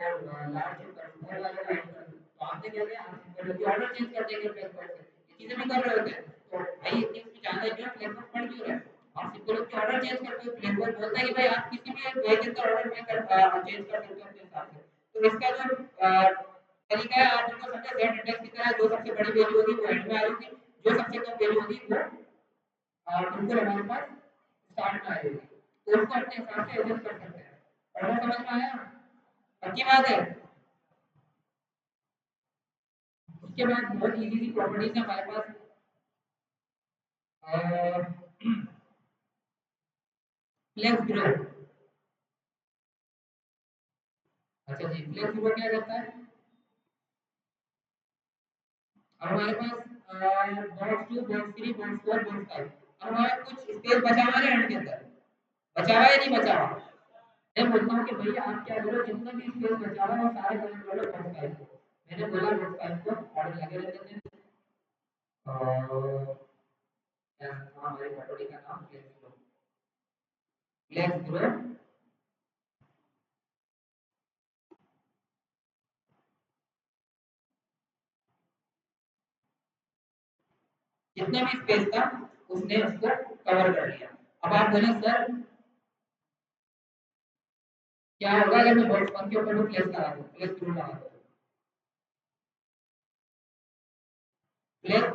और लार्ज के ऊपर स्मॉल वाले को हाइड कर दो। तो आपने क्या किया, आप सिंपल ऑर्डर चेंज कर देंगे प्लस वर्ड से, ये चीजें भी कर रहे होते हैं। तो भाई इतनी इसमें ज्यादा क्यों प्लस वर्ड पढ़ क्यों रहे हैं, आप सिंपल उसके ऑर्डर चेंज करते हो, प्लस वर्ड बोलता है कि भाई आप किसी भी एक वे के अंदर ऑर्डर में चेंज कर सकते हो अपने हिसाब से। तो इसका जो तरीका है आप बिल्कुल समझे, जेड इंडेक्स की तरह जो सबसे बड़ी वैल्यू होगी वो एंड में आएगी, जो सबसे कम वैल्यू होगी वो बिल्कुल हमारे पास स्टार्ट में आएगी। तो उसको अपने हिसाब से एडजस्ट कर सकते हैं। ऑर्डर समझ में आया, पक्की बात है। उसके बाद बहुत इजी सी प्रॉपर्टीज है हमारे पास। Flex grow. अच्छा जी, फ्लेक्स ग्रो क्या करता है? अब हमारे पास बॉक्स 2 बॉक्स 3 बॉक्स 4 बॉक्स 5, अब हमारा कुछ स्पेस बचा हुआ है एंड के अंदर, बचा हुआ है या नहीं बचा हुआ? मैं बोलता हूँ कि भैया आप क्या करो, जितना भी स्पेस बचा हुआ है वो सारा कनेक्ट कर लो बॉक्स 5 को। मैंने बोला बॉक्स 5 को ऑर्डर लगे रहते थे। और क्या था हमारी प्रॉपर्टी का नाम? Flex grow. फ्लेक्स ग्रो जितना भी स्पेस था उसने उसको कवर कर लिया। अब आप बोले सर क्या होगा अगर मैं बॉक्स 1 के ऊपर भी फ्लेक्स लगा दूं, फ्लेक्स ग्रो लगा दूं? फ्लेक्स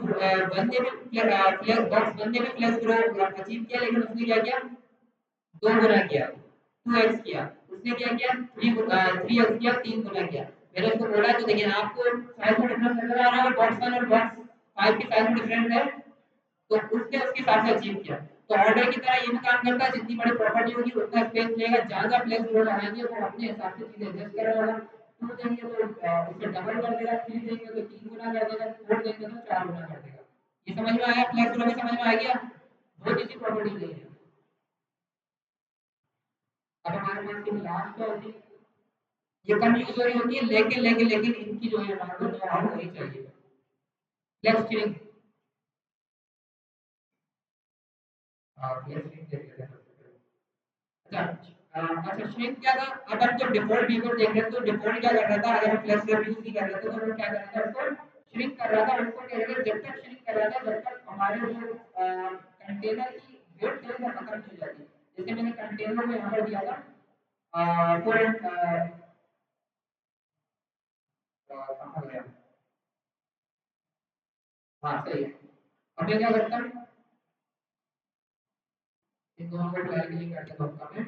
बंदे भी फ्लेक्स बॉक्स बंदे भी फ्लेक्स ग्रो अचीव किया, लेकिन उसने क्या किया? दो गुना किया, 2x किया। उसने क्या किया? 3x किया, 3 गुना किया। मैंने उसको बोला तो देखिए आपको साइज में डिफरेंस नजर आ रहा है, बॉक्स 1 और बॉक्स 5 के साइज में डिफरेंस है, तो उसने उसके हिसाब से अचीव किया। तो ऑर्डर की तरह ये भी काम करता है, जितनी बड़ी प्रॉपर्टी होगी उतना स्पेस लेगा, ज्यादा फ्लेक्स रो लगाएंगे वो अपने हिसाब से चीजें एडजस्ट कर रहा होगा। 2 देंगे तो उससे डबल कर देगा, 3 देंगे तो 3 गुना कर देगा, 4 देंगे तो 4 गुना कर देगा। ये समझ में आया? फ्लेक्स रो में समझ में आ गया? बहुत इजी प्रॉपर्टी नहीं है। अब हमारे पास की लास्ट क्या होती है? ये कम यूज हो रही होती है, लेकिन इनकी जो है हमारे को नो हाउ होनी चाहिए। Flex string. हां फ्लेक्स स्ट्रिंग देख लेते हैं सबसे पहले। अच्छा श्रिंक क्या था? अब हम तो डिफॉल्ट कीवर्ड देख रहे हैं, तो डिफॉल्ट क्या कर रहा था? अगर हम फ्लेक्स वेब यूज नहीं कर रहे थे तो वो क्या कर रहा था? उसको श्रिंक कर रहा था। उसको क्या कहते हैं, जब तक श्रिंक कर रहा था जब तक हमारे जो कंटेनर की वेट है वो खत्म नहीं हो जाती। जैसे मैंने कंटेनर को यहाँ पर दिया था फॉर कहाँ गया? हाँ सही है। अब मैं क्या करता हूँ, इन दोनों को क्लियर करके दोस्ता में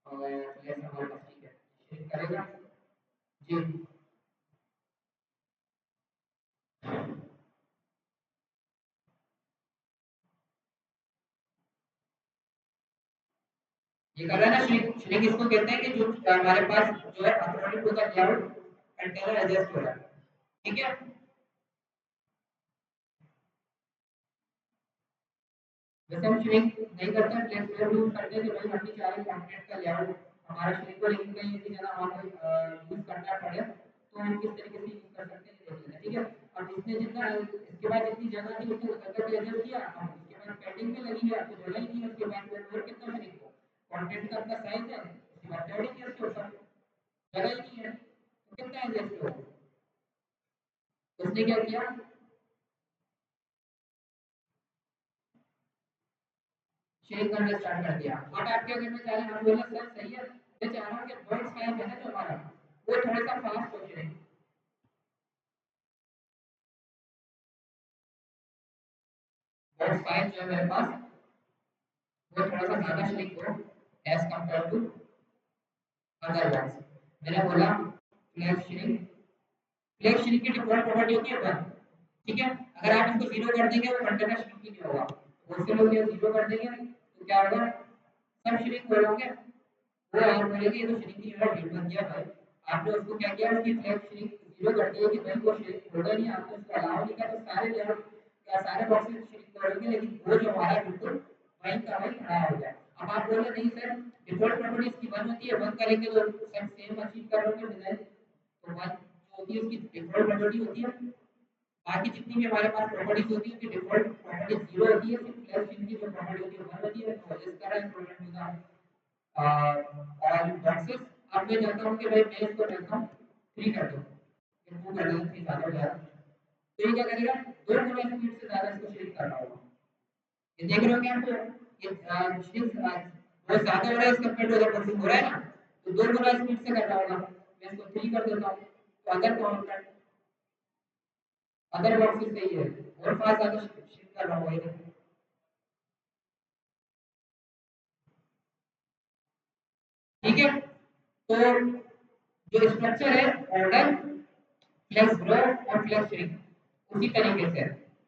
और फ्लेक्स हमारे पास ठीक है, श्रिंक करेगा जी। ये कर रहा है ना श्रिंक। श्रिंक इसको कहते हैं कि जो हमारे पास जो है according to the layout container adjust हो रहा है। ठीक है। वैसे हम श्रिंक नहीं करते हैं, फ्लेक्सिबल यूज करते हैं कि भाई हम भी चाह रहे हैं कंटेंट का लेआउट हमारा श्रिंक को, लेकिन कहीं इतनी ज्यादा हमारे यूज करना पड़े तो हम किस तरीके से यूज कर सकते हैं ये देख लेते हैं। ठीक है। अब इसने जितना इसके बाद जितनी जगह थी उसने उधर तक एडजस्ट किया, अब उसके बाद पैडिंग में लगी है, आपको जगह ही नहीं है उसके बाद और कितना श्रिंक हो? कंटेंट का अपना साइज है, उसके बाद पैडिंग है उसके ऊपर, जगह ही नहीं है तो कितना एडजस्ट हो? उसने क्या किया? शेयर करना स्टार्ट कर दिया। अब आप क्या करना चाह रहे हैं? आप बोले सर सही है, मैं चाह रहा हूँ कि बर्ड्स फाइव है ना जो हमारा, वो थोड़ा सा फास्ट हो जाए। बर्ड्स फाइव जो है मेरे पास वो थोड़ा सा ज्यादा श्रिंक हो as compare to other birds. मैंने बोला फ्लैग श्रिंक। फ्लैग श्रिंक की डिफॉल्ट प्रॉपर्टी होती है वन। ठीक है। अगर आप इसको जीरो कर देंगे वो कंटेनर श्रिंक ही नहीं होगा। बहुत से लोग ये जीरो कर देंगे तो क्या होगा? सब श्रिंक हो जाओगे। वो आप बोलेंगे ये तो श्रिंक ही मेरा ढीठ बन गया भाई। आपने उसको क्या किया? उसकी फ्लैग श्रिंक जीरो कर दिया कि भाई वो श्रिंक होगा नहीं, आपने उसको अलाउ नहीं किया तो सारे लेआउट या सारे बॉक्सेस श्रिंक करोगे, लेकिन वो जो हमारा बिल्कुल वहीं का वहीं खड़ा हो गया। अब आप बोले नहीं सर डिफॉल्ट प्रॉपर्टी इसकी वन होती है, वन करेंगे तो सब सेम अचीव करोगे डिजाइन, तो वन जो होती है उसकी डिफॉल्ट प्रॉपर्टी होती है। बाकी जितनी भी हमारे पास प्रॉपर्टीज होती है उसकी डिफॉल्ट प्रॉपर्टी जीरो होती है, सिर्फ फ्लैग श्रिंक की जो प्रॉपर्टी होती है वन होती है। तो इस तरह इम्प्लीमेंट होगा और बॉक्सेस। अब मैं चाहता हूँ कि भाई मैं इसको चाहता हूँ थ्री कर दूँ, टू कर दूँ, थ्री ज़्यादा हो जाएगा। तो ये क्या करेगा? दो गुना स्पीड से ज़्यादा इसको श्रिंक कर रहा होगा। ये देख रहे हो क्या आप? ये श्रिंक बहुत ज़्यादा हो रहा है इस कंपेयर टू अदर बॉक्सेस हो रहा है ना, तो दो गुना स्पीड से कर रहा होगा। मैं इसको थ्री कर देता हूँ तो अदर बॉक्सेस सही है और फास्ट ज़्यादा श्रिंक कर रहा होगा ये देखो। ठीक है। तो जो स्ट्रक्चर है ऑर्डर प्लस ग्रो और प्लस श्रिंक उसी तरीके से,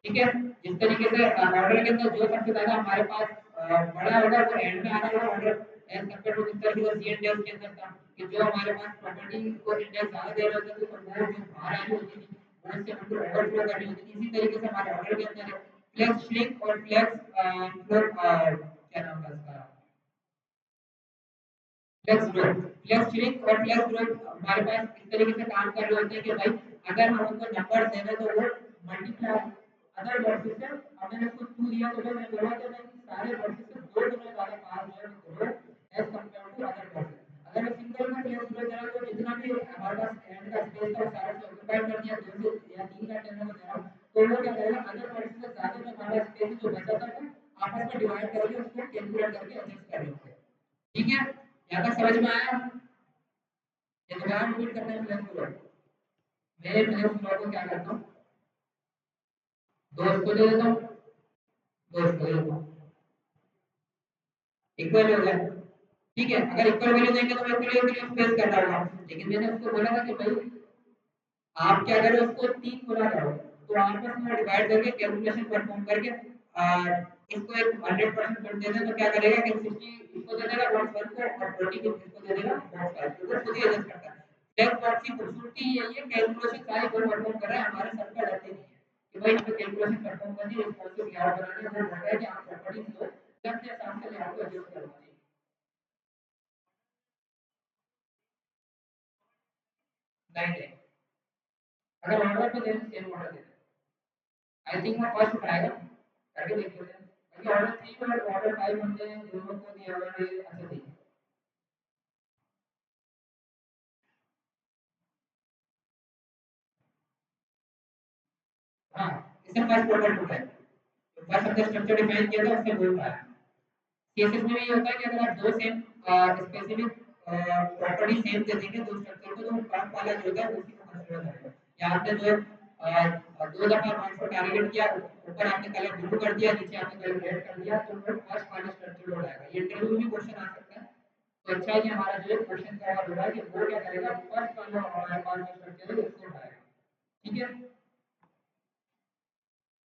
ठीक है। जिस तरीके से ऑर्डर के अंदर जो सबसे ज्यादा हमारे पास बड़ा होगा वो एंड में आने वाला ऑर्डर एज कंपेयर टू जिस तरीके से सी एंड के अंदर था कि जो हमारे पास प्रॉपर्टी को इंडेक्स ज्यादा दे रहे होते थे तो वो जो बाहर आई होती थी वो से हमको ओवरफ्लो करनी होती थी। इसी तरीके से हमारे ऑर्डर के अंदर फ्लेक्स श्रिंक और फ्लेक्स फ्लो क्या नाम था इसका फ्लेक्स ग्रोथ, फ्लेक्स श्रिंक और फ्लेक्स ग्रोथ हमारे पास इस तरीके से काम कर रहे होते हैं कि भाई अगर हम उनको नंबर दे रहे तो वो मल्टीप्लाई अदर वर्सेस से अब मैंने उसको 2 दिया तो मैं बोला कि मैं सारे वर्सेस से 2 गुना ज्यादा पास जो है वो करो as compare to other versus. अगर मैं सिंगल में फ्लेक्स ग्रोथ दे रहा हूं तो जितना भी हमारे पास एंड का स्पेस था वो सारा से ऑक्यूपाइड कर दिया 2 से या 3 का टेबल में दे रहा हूं तो वो क्या करेगा अदर वर्सेस से ज्यादा जो हमारा स्पेस जो बचा था वो आपस में डिवाइड करके उसको कैलकुलेट करके एडजस्ट कर लेंगे, ठीक है। यहाँ तक समझ में आया? ये दोबारा रिपीट करते हैं फ्लेक्स ग्रोथ। मैं फ्लेक्स ग्रोथ को क्या करता हूँ, दो इसको दे देता हूँ, दो इसको दे देता हूँ, इक्वल हो गया, ठीक है। अगर इक्वल वैल्यू देंगे तो मैं इक्वल वैल्यू स्पेस करता हूँ, लेकिन मैंने उसको बोला था कि भाई आप क्या करो उसको 3 गुना करो तो आपस में डिवाइड करके कैलकुलेशन परफॉर्म करके इसको एक 100% कर देना तो क्या करेगा कि 60 इसको दे देगा बॉक्स 1 को और 40 को इसको दे देगा बॉक्स 5 को, वो खुद ही एडजस्ट करता है। फ्लेक्स बॉक्स की खूबसूरती यही है कैलकुलेशन सारी वो परफॉर्म कर रहा है, हमारे सर पे रहते नहीं है कि भाई हमें कैलकुलेशन परफॉर्म करनी है, रिस्पांसिव लेआउट बनाना है, वो बोल रहा है कि आप प्रॉपर्टीज लो अपने हिसाब से लेआउट को एडजस्ट करो। नहीं नहीं, अगर ऑर्डर पे दें सेम ऑर्डर दें, आई थिंक वो फर्स्ट उठाएगा करके देख लेते हैं। बाकी ऑर्डर 3 और ऑर्डर 5 हमने दोनों को दिया हुआ है, अच्छा ठीक है। हाँ, इससे फर्स्ट ऑर्डर उठाए, तो फर्स्ट हमने स्ट्रक्चर डिफाइन किया था उससे वो उठाया। केसेस में ये होता है कि अगर आप दो सेम स्पेसिफिक प्रॉपर्टी सेम दे देंगे दो स्ट्रक्चर को तो टॉप वाला जो होगा उसी को कंसीडर करेगा। या आपने जो दो दफा मार्क्स को टारगेट किया, ऊपर आपने कलर ब्लू कर दिया नीचे आपने कलर रेड कर दिया तो वो फर्स्ट वाला स्ट्रक्चर हो जाएगा। ये इंटरव्यू में भी क्वेश्चन आ सकता है, तो अच्छा है कि हमारा जो है क्वेश्चन का हो रहा है कि वो क्या करेगा फर्स्ट वाला हमारे पास जो स्ट्रक्चर है उसको उठाएगा, ठीक है।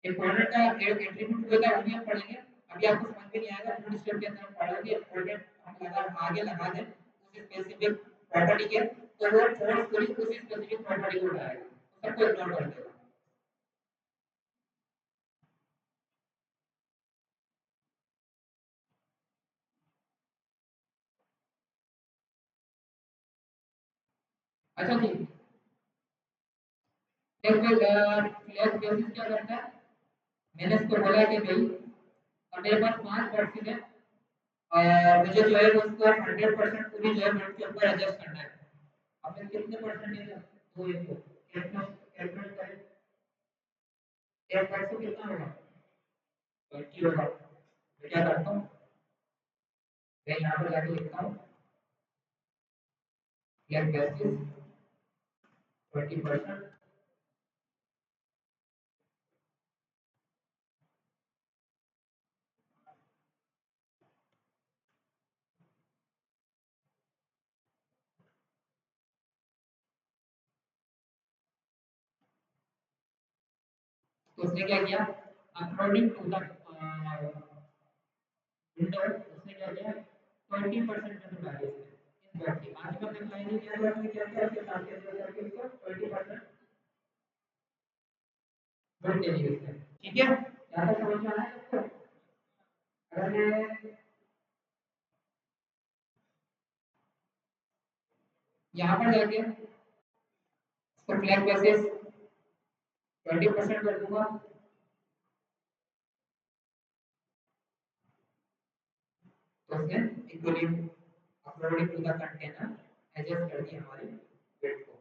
इंपॉर्टेंट का एक एट्रीब्यूट होता है वो भी हम पढ़ेंगे, अभी आपको समझ में नहीं आएगा फुल स्टेप के अंदर हम पढ़ेंगे। इंपॉर्टेंट हम लगा आगे लगा दें उस स्पेसिफिक प्रॉपर्टी के तो वो फोर्सफुली उस स्पेसिफिक प्रॉपर्टी को उठाएगा, सबको इग्नोर कर देगा। अच्छा जी, फ्लैश बेसिस क्या करता है, मैंने इसको बोला कि भाई अब मेरे पास 5 बॉक्सेस है और मुझे जो है वो उसको 100% पूरी जो है बेड के ऊपर एडजस्ट करना है। अब मैं कितने परसेंटेज है वो एक को कैलकुलेट करें, एक बॉक्स से कितना होगा 20 होगा। मैं क्या करता हूँ, मैं यहाँ पर जाके लिखता हूँ फ्लैश बेसिस 20%। तो उसने क्या किया अकॉर्डिंग टू द विंडो उसने क्या किया 20% में बढ़ा दिया इस बॉक्स की। आज मैं अप्लाई नहीं किया तो उसने क्या किया उसके साथ करके उसको 20% बढ़ दे दिया उसने, ठीक है। यहाँ तक समझ में आया आपको? अगर मैं यहाँ पर जाके इसको फ्लैग बेसिस 20% कर दूंगा तो उसने equally according to the container adjust कर दिया हमारे वेट को,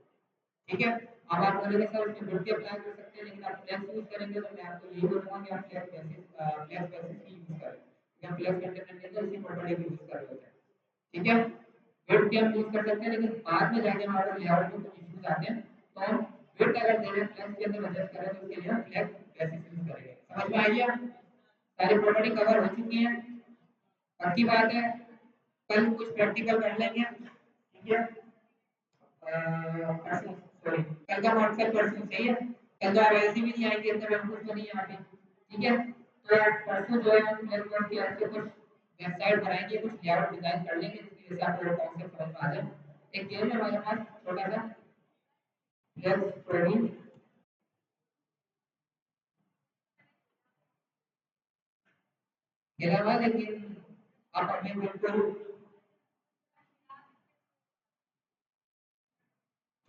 ठीक है। अब आप बोलोगे सर उसमें गुड भी अप्लाई कर सकते हैं लेकिन आप फ्लेक्स यूज करेंगे तो मैं आपको यही बोलूंगा कि आप फ्लेक्स बेसिस ही यूज करें, या फ्लेक्स कंटेनर के अंदर इसी प्रॉपर्टी को यूज कर रहे हैं, ठीक है। वेट भी हम यूज कर सकते हैं लेकिन बाद में जाके हमारे लेआउट में कुछ इश्यूज आते हैं तो हम वेट अगर दे रहे हैं फ्लेक्स के अंदर एडजस्ट करें तो उसके लिए हम फ्लेक्स बेसिस यूज करेंगे। समझ में आ गया? सारी प्रॉपर्टी कवर हो चुकी है, बाकी बात है कल कुछ प्रैक्टिकल कर लेंगे, ठीक है। परसों सॉरी कल का व्हाट्सएप परसों सही है। कल तो आप ऐसे भी नहीं आएंगे, इतना बेवकूफ तो नहीं है यहाँ पे, ठीक है। तो परसों जो है हम प्लस वन की आपसे कुछ वेबसाइट बनाएंगे, कुछ लेआउट डिजाइन कर लेंगे जिसकी वजह से आपको कॉन्सेप्ट समझ में आ जाए। एक गेम है हमारे पास छोटा सा, लेट्स प्रोडीन खेला हुआ, लेकिन आप हमें बिल्कुल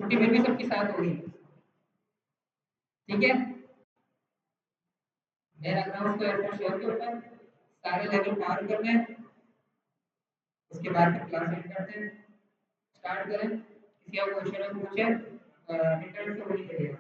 छुट्टी फिर भी सबके साथ होगी, ठीक है। मैं रख रहा हूँ उसको एयरपोर्ट शोर के ऊपर, सारे लेवल पार करने हैं, उसके बाद फिर क्लास एंड करते हैं, स्टार्ट करें। किसी और क्वेश्चन पूछे इंटरनेट से बोलिए।